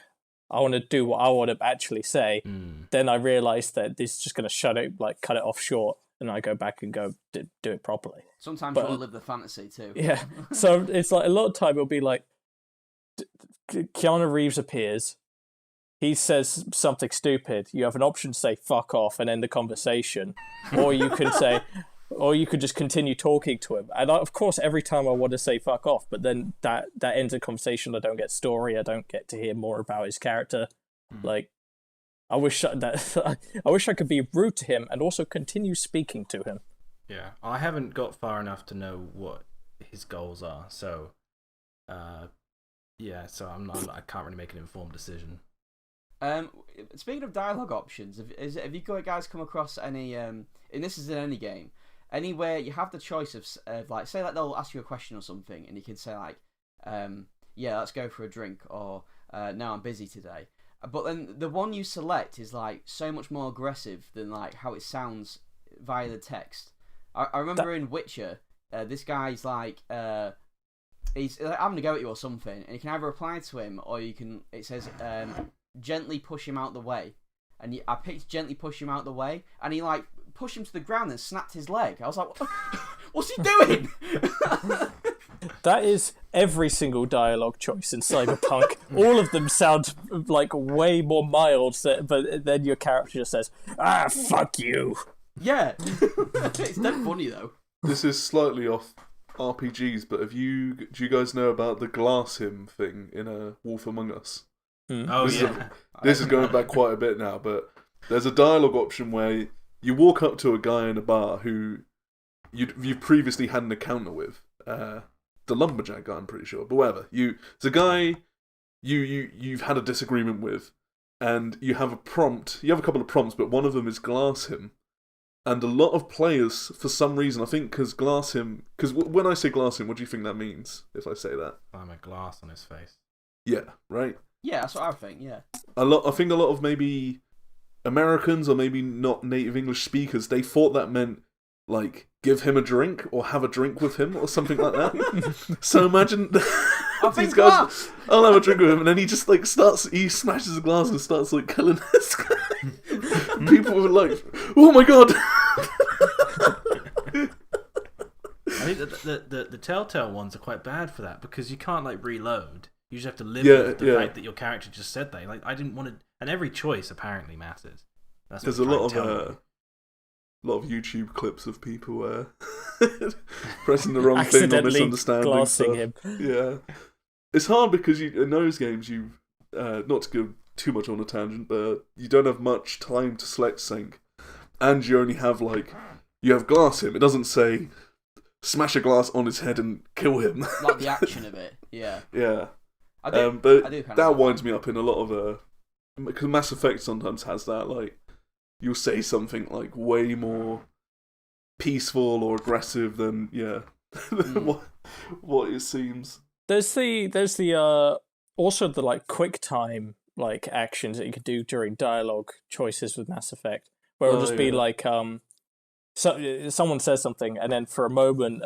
I want to do what I want to actually say. Then I realise that this is just going to cut it off short, and I go back and go do it properly. Sometimes you want to live the fantasy too. Yeah, so it's like a lot of time it'll be like, Keanu Reeves appears, he says something stupid, you have an option to say fuck off and end the conversation, or you could say, or you could just continue talking to him. And of course, every time I want to say fuck off, but then that ends the conversation. I don't get story. I don't get to hear more about his character. Like, I wish I could be rude to him and also continue speaking to him. Yeah, I haven't got far enough to know what his goals are, so so I can't really make an informed decision. Speaking of dialogue options, have you guys come across any? And this is in any game, anywhere you have the choice of like, say like they'll ask you a question or something, and you can say like, let's go for a drink, or no, I'm busy today. But then the one you select is like so much more aggressive than like how it sounds via the text. I remember in Witcher, this guy's like, he's having a go at you or something, and you can either reply to him or it says, gently push him out the way. And I picked gently push him out the way, and he like pushed him to the ground and snapped his leg. I was like, what's he doing? That is every single dialogue choice in Cyberpunk. All of them sound like way more mild, but then your character just says, fuck you. Yeah. It's dead funny though. This is slightly off RPGs, but do you guys know about the glass him thing in Wolf Among Us? Oh, This is going back quite a bit now, but There's a dialogue option where you walk up to a guy in a bar who you've previously had an encounter with. The lumberjack guy, I'm pretty sure, but whatever. It's a guy you've had a disagreement with, and you have a prompt. You have a couple of prompts, but one of them is glass him. And a lot of players, for some reason, I think because when I say glass him, what do you think that means? If I say that, I'm a glass on his face. Yeah, right. Yeah, that's what I think. Yeah. I think a lot of maybe Americans or maybe not native English speakers, they thought that meant like give him a drink or have a drink with him or something like that. So imagine these guys, I'll have a drink with him, and then he just like he smashes a glass and starts like killing this guy. People were like, "Oh my god!" I think the Telltale ones are quite bad for that because you can't like reload. You just have to live with the fact that your character just said that. Like I didn't want to, and every choice apparently matters. There's a lot of YouTube clips of people pressing the wrong thing or misunderstanding stuff. Him. Yeah, it's hard because in those games you not to go too much on a tangent, but you don't have much time to select sync, and you only have you have glass him. It doesn't say smash a glass on his head and kill him. Like the action of it, yeah. Yeah. I do that winds me up in a lot of because Mass Effect sometimes has that, like you'll say something like way more peaceful or aggressive than what it seems. There's the also the like quick time like actions that you could do during dialogue choices with Mass Effect, where it'll just be like someone says something and then for a moment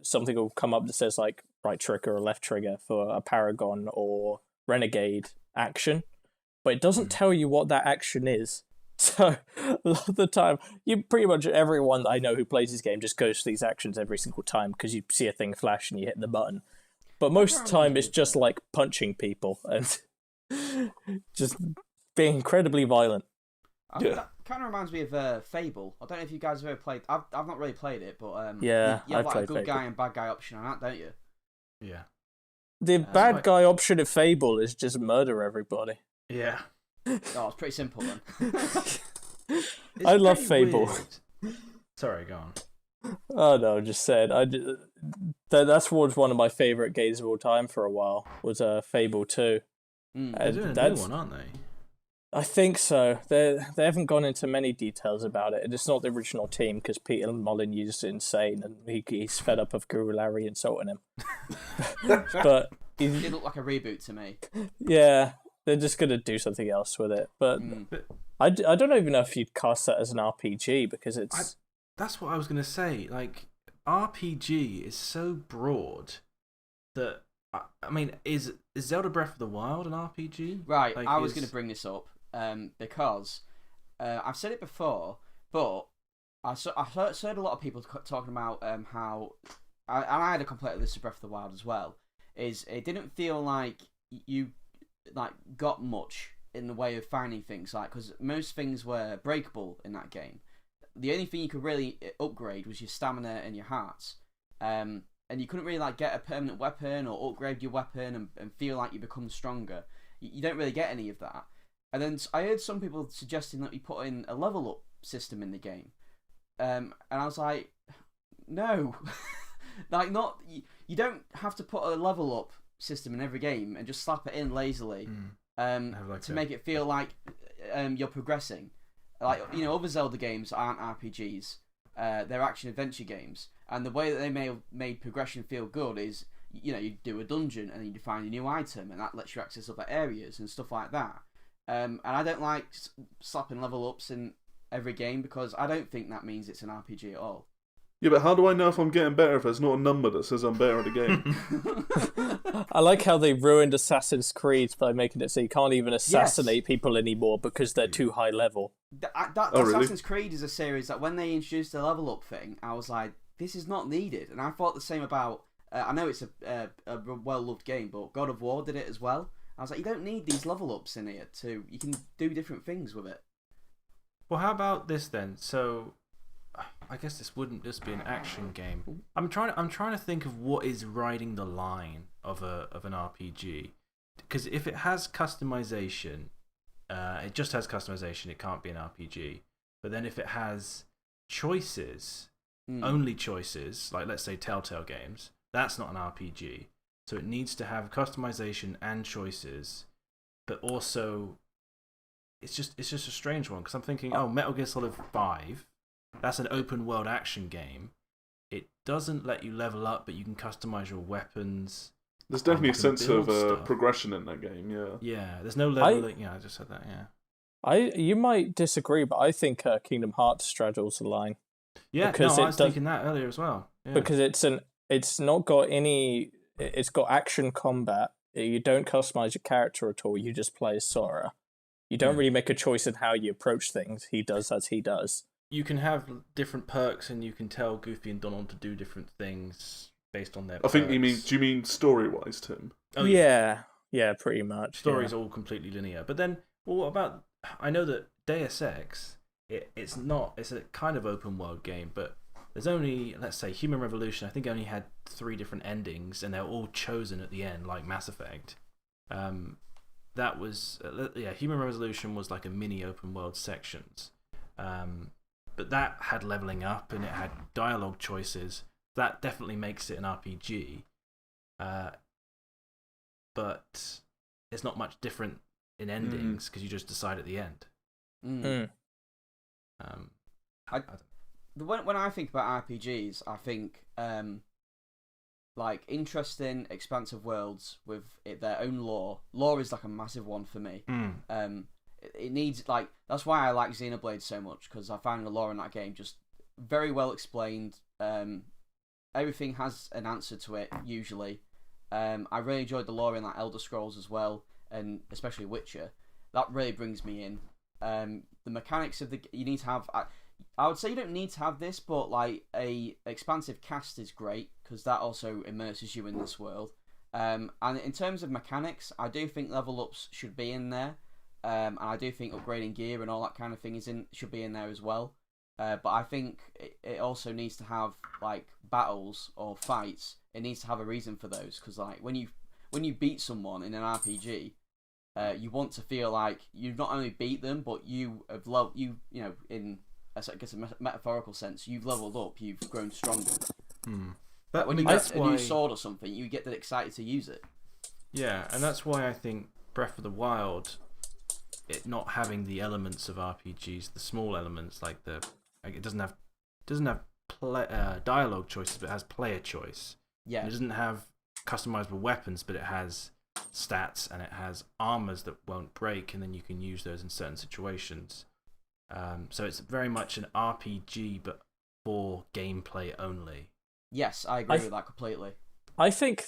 something will come up that says like right trigger or left trigger for a Paragon or Renegade action, but it doesn't tell you what that action is. So a lot of the time, pretty much everyone that I know who plays this game just goes through these actions every single time because you see a thing flash and you hit the button. But most of the time, it's just like punching people and just being incredibly violent. That kind of reminds me of Fable. I don't know if you guys have ever played. I've not really played it, but you have I've like played a good Fable. guy and bad guy option on that, don't you? Yeah. The bad guy option of Fable is just murder everybody. Yeah. Oh, it's pretty simple then. I love Fable. Weird. Sorry, go on. Oh no, just said that's one of my favorite games of all time for a while. Was Fable 2. They're doing a new one, aren't they? I think so. They haven't gone into many details about it. It's not the original team because Peter Molyneux is insane and he's fed up of Guru Larry insulting him. But it looked like a reboot to me. Yeah, they're just gonna do something else with it. But I don't even know if you'd cast that as an RPG because it's. That's what I was gonna say. Like RPG is so broad that I mean, is Zelda Breath of the Wild an RPG? Right. I was gonna bring this up. Because I've said it before, but I've heard a lot of people talking about how, and I had a complaint with this to Breath of the Wild as well, is it didn't feel like you got much in the way of finding things, because most things were breakable in that game. The only thing you could really upgrade was your stamina and your hearts, and you couldn't really get a permanent weapon or upgrade your weapon and feel like you become stronger. You don't really get any of that. And then I heard some people suggesting that we put in a level up system in the game, and I was like, no, you don't have to put a level up system in every game and just slap it in lazily, to make it feel like you're progressing. Other Zelda games aren't RPGs; they're action adventure games, and the way that they made progression feel good is, you do a dungeon and you find a new item, and that lets you access other areas and stuff like that. And I don't like slapping level ups in every game because I don't think that means it's an RPG at all. Yeah, but how do I know if I'm getting better if there's not a number that says I'm better at the game? I like how they ruined Assassin's Creed by making it so you can't even assassinate people anymore because they're too high level. Really? Assassin's Creed is a series that when they introduced the level up thing, I was like, this is not needed. And I thought the same about, I know it's a well-loved game, but God of War did it as well. I was like, you don't need these level ups in here you can do different things with it. Well, how about this then? So, I guess this wouldn't just be an action game. I'm trying to think of what is riding the line of an RPG, because if it has customization, it just has customization. It can't be an RPG. But then if it has choices, only choices, like let's say Telltale games, that's not an RPG. So it needs to have customization and choices, but also it's just a strange one because I'm thinking, Metal Gear Solid 5, that's an open world action game. It doesn't let you level up, but you can customize your weapons. There's definitely a sense of progression in that game, yeah. Yeah, there's no leveling. I just said that, yeah. You might disagree, but I think Kingdom Hearts straddles the line. Yeah, I was thinking that earlier as well. Yeah. Because it's not got any. It's got action combat. You don't customize your character at all. You just play as Sora. You don't really make a choice in how you approach things. He does as he does. You can have different perks, and you can tell Goofy and Donald to do different things based on their I perks. think you mean. Do you mean story-wise, Tim? Oh, yeah, pretty much. Story's all completely linear. But then, what about? I know that Deus Ex, it's not. It's a kind of open world game, but there's only, let's say, Human Revolution. I think only had 3 different endings, and they're all chosen at the end, like Mass Effect. That was Human Revolution was like a mini open world sections. But that had leveling up and it had dialogue choices. That definitely makes it an RPG. But it's not much different in endings because you just decide at the end. When I think about RPGs, I think like interesting, expansive worlds with their own lore. Lore is like a massive one for me. It needs, like, that's why I like Xenoblade so much, because I find the lore in that game just very well explained. Everything has an answer to it usually. I really enjoyed the lore in like Elder Scrolls as well, and especially Witcher. That really brings me in. The mechanics of you need to have. I would say you don't need to have this, but like a expansive cast is great because that also immerses you in this world. And in terms of mechanics, I do think level ups should be in there. And I do think upgrading gear and all that kind of thing should be in there as well. But I think it also needs to have like battles or fights. It needs to have a reason for those, because like when you beat someone in an RPG, you want to feel like you've not only beat them, but you have in I guess a metaphorical sense, you've leveled up, you've grown stronger. But when you get a new sword or something, you get excited to use it. Yeah, and that's why I think Breath of the Wild, it not having the elements of RPGs, the small elements like it doesn't have dialogue choices, but it has player choice. Yeah, it doesn't have customizable weapons, but it has stats and it has armors that won't break, and then you can use those in certain situations. So it's very much an RPG, but for gameplay only. Yes, I agree with that completely. I think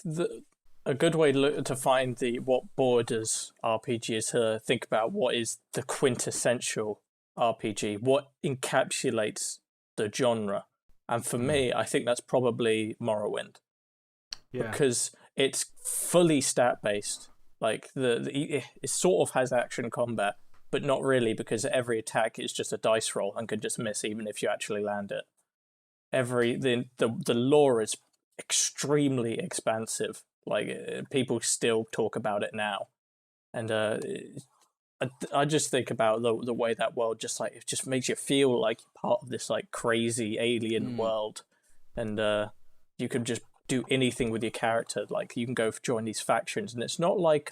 a good way to find what borders RPG is to think about what is the quintessential RPG, what encapsulates the genre. And for me, I think that's probably Morrowind. Yeah. Because it's fully stat-based. Like, it sort of has action combat, but not really, because every attack is just a dice roll and can just miss even if you actually land it. The lore is extremely expansive. Like, people still talk about it now. And I just think about the way that world it just makes you feel like you're part of this like crazy alien world, and you can just do anything with your character. Like, you can go join these factions, and it's not like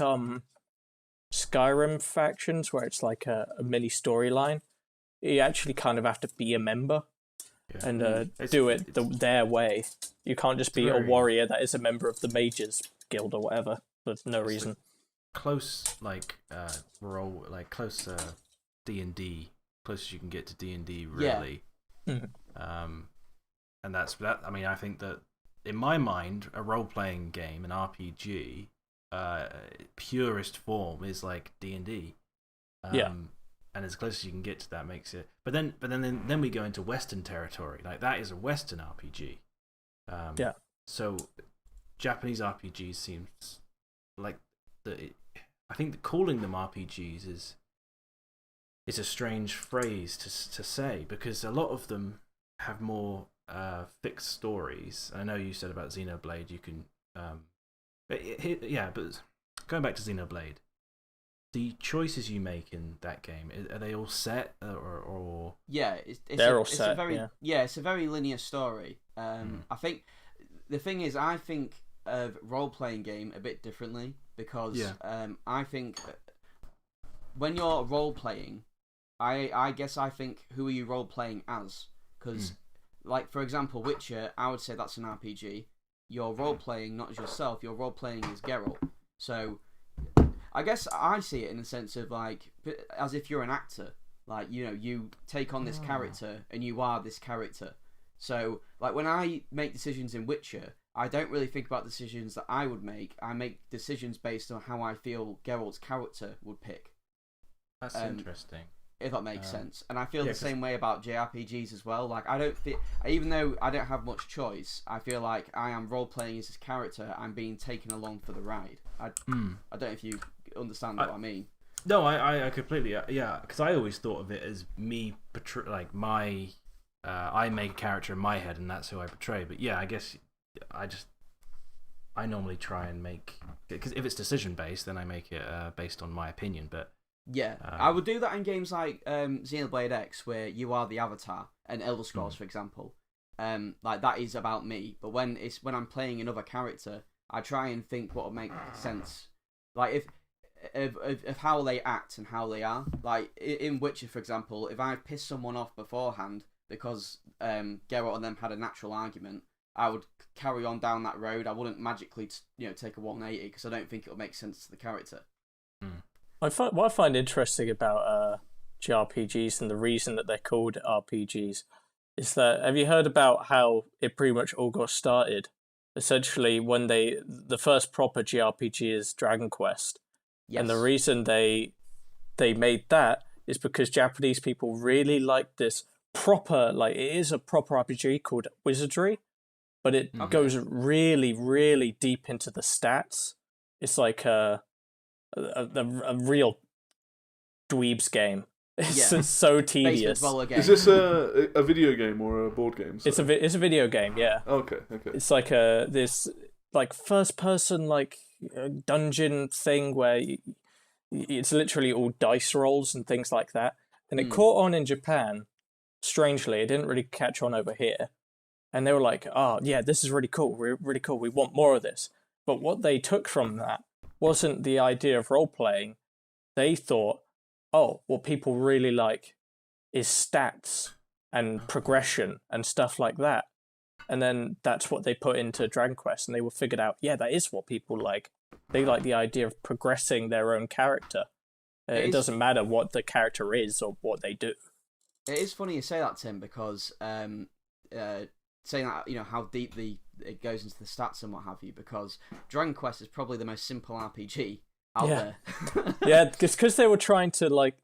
Skyrim factions where it's like a mini storyline. You actually kind of have to be a member and do it their way. You can't just be a warrior that is a member of the Mages Guild or whatever for no reason. Close role, like close D&D, close as you can get to D&D, really. And that's that. I mean, I think that in my mind, a role-playing game, an RPG, purest form is like D&D. And as close as you can get to that makes it. But then we go into Western territory. Like, that is a Western RPG. So Japanese RPGs seems like I think that calling them RPGs is a strange phrase to say, because a lot of them have more fixed stories. I know you said about Xenoblade, you can but going back to Xenoblade, the choices you make in that game, are they all set or... Yeah, They're all it's set, a very yeah. it's a very linear story. I think the thing is, I think of role playing game a bit differently because I think when you're role playing, I guess I think, who are you role playing as? Because like, for example, Witcher, I would say that's an RPG. You're role playing not as yourself, you're role playing as Geralt. So I guess I see it in the sense of like, as if you're an actor. Like, you know, you take on this character and you are this character. So like, when I make decisions in Witcher, I don't really think about decisions that I would make. I make decisions based on how I feel Geralt's character would pick. That's interesting. If that makes sense. And I feel the 'cause- same way about JRPGs as well. Like, I don't feel, even though I don't have much choice, I feel like I am role playing as this character. I'm being taken along for the ride. I don't know if you understand what I mean. No, I completely, because I always thought of it as me like my, I make a character in my head and that's who I portray. But yeah, I guess I normally try and make, because if it's decision based, then I make it based on my opinion. But yeah, I would do that in games like Xenoblade X, where you are the avatar, and Elder Scrolls, for example. Like, that is about me. But when I'm playing another character, I try and think what would make sense. Like, if how they act and how they are. Like in Witcher, for example, if I piss someone off beforehand because Geralt and them had a natural argument, I would carry on down that road. I wouldn't magically, take a 180 because I don't think it would make sense to the character. What I find interesting about JRPGs and the reason that they're called RPGs is that, have you heard about how it pretty much all got started? Essentially, when the first proper JRPG is Dragon Quest, yes. And the reason they made that is because Japanese people really like this proper, like, it is a proper RPG called Wizardry, but it goes really, really deep into the stats. It's like a real dweebs game. It's so tedious. Is this a video game or a board game? Sorry. It's a video game, yeah. Okay. It's like this like first person like dungeon thing where it's literally all dice rolls and things like that. And it caught on in Japan. Strangely, it didn't really catch on over here. And they were like, "Oh yeah, this is really cool. We're really cool. We want more of this." But what they took from that wasn't the idea of role playing. They thought, oh, what people really like is stats and progression and stuff like that. And then that's what they put into Dragon Quest, and they were figured out, yeah, that is what people like. They like the idea of progressing their own character. It doesn't matter what the character is or what they do. It is funny you say that, Tim, because saying that, how deeply it goes into the stats and what have you, because Dragon Quest is probably the most simple RPG out there. Yeah, because they were trying to, like,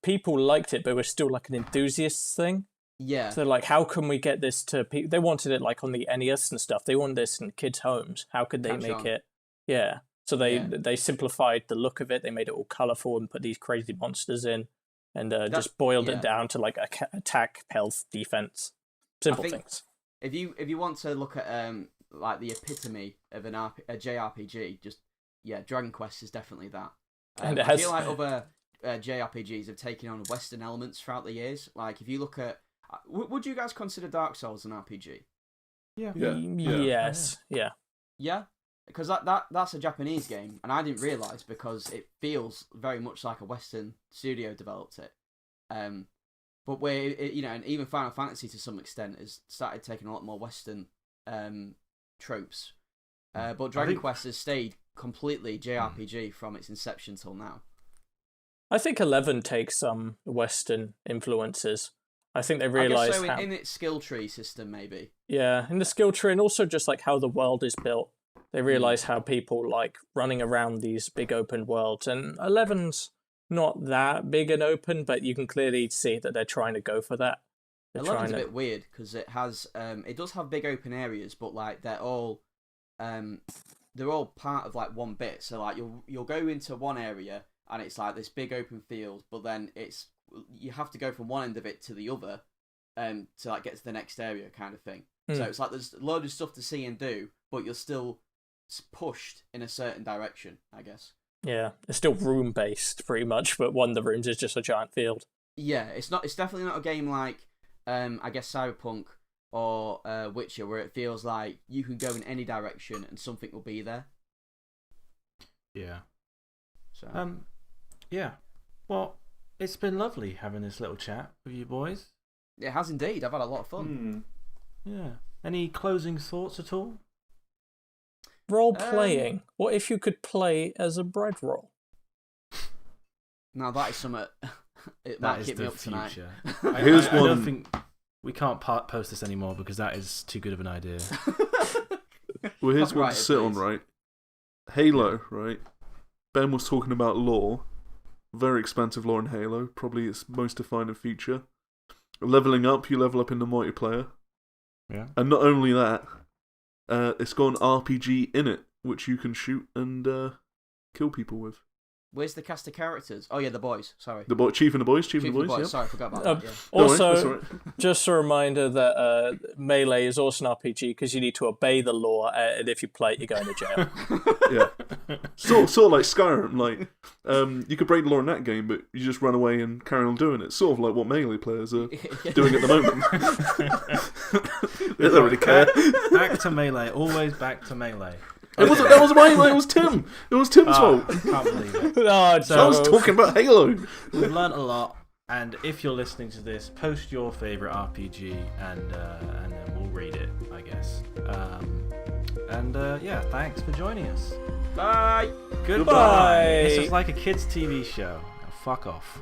people liked it, but it was still like an enthusiast thing. Yeah. So, like, how can we get this to people? They wanted it, like, on the NES and stuff. They wanted this in kids' homes. How could they make it? Yeah. So they simplified the look of it. They made it all colourful and put these crazy monsters in, and just boiled it down to, like, attack, health, defense. Simple things. If you want to look at like the epitome of a JRPG, Dragon Quest is definitely that. And I feel like other JRPGs have taken on Western elements throughout the years. Like, if you look at, would you guys consider Dark Souls an RPG? Yeah. Yes. Yeah. Yeah, because that's a Japanese game, and I didn't realize because it feels very much like a Western studio developed it. But where and even Final Fantasy to some extent has started taking a lot more Western tropes. But Dragon Quest has stayed completely JRPG from its inception till now. I think 11 takes some Western influences. I think they realised so in its skill tree system, maybe. Yeah, in the skill tree, and also just like how the world is built. They realise how people like running around these big open worlds, and 11's not that big and open, but you can clearly see that they're trying to go for that. 11's a bit weird because it does have big open areas, but like they're all part of like one bit. So like you'll go into one area and it's like this big open field, but then you have to go from one end of it to the other, to like get to the next area kind of thing. So it's like there's a load of stuff to see and do, but you're still pushed in a certain direction, I guess. Yeah, it's still room based pretty much, but one of the rooms is just a giant field. Yeah, it's not. It's definitely not a game like, I guess Cyberpunk or Witcher, where it feels like you can go in any direction and something will be there. Yeah. So. Yeah. Well, it's been lovely having this little chat with you boys. It has indeed. I've had a lot of fun. Yeah. Any closing thoughts at all? Role playing. What if you could play as a bread roll? Now that is something. It might keep me up tonight. Here's I one. don't think we can't post this anymore because that is too good of an idea. Well, here's one to Copyrighted, sit on, please. right? Halo, right? Ben was talking about lore. Very expansive lore in Halo. Probably its most defining feature. Leveling up, you level up in the multiplayer. Yeah. And not only that, it's got an RPG in it, which you can shoot and kill people with. Where's the cast of characters? Oh yeah, the boys. Sorry. The Chief and the Boys, Chief and the Boys, yeah. Sorry, I forgot about that. Yeah. Also, that's all right. just a reminder that Melee is also an RPG because you need to obey the law, and if you play it, you're going to jail. Yeah. Sort of like Skyrim, like you could break the law in that game, but you just run away and carry on doing it. Sort of like what Melee players are doing at the moment. They don't really care. Back to Melee. Always back to Melee. That wasn't Melee, it was Tim. It was Tim's fault. Can't believe it. Oh, So- I was talking about Halo. We've learnt a lot, and if you're listening to this, post your favourite RPG, and then we'll read it, I guess. Yeah, thanks for joining us. Bye. Goodbye. Goodbye. This is like a kids' TV show. Now, fuck off.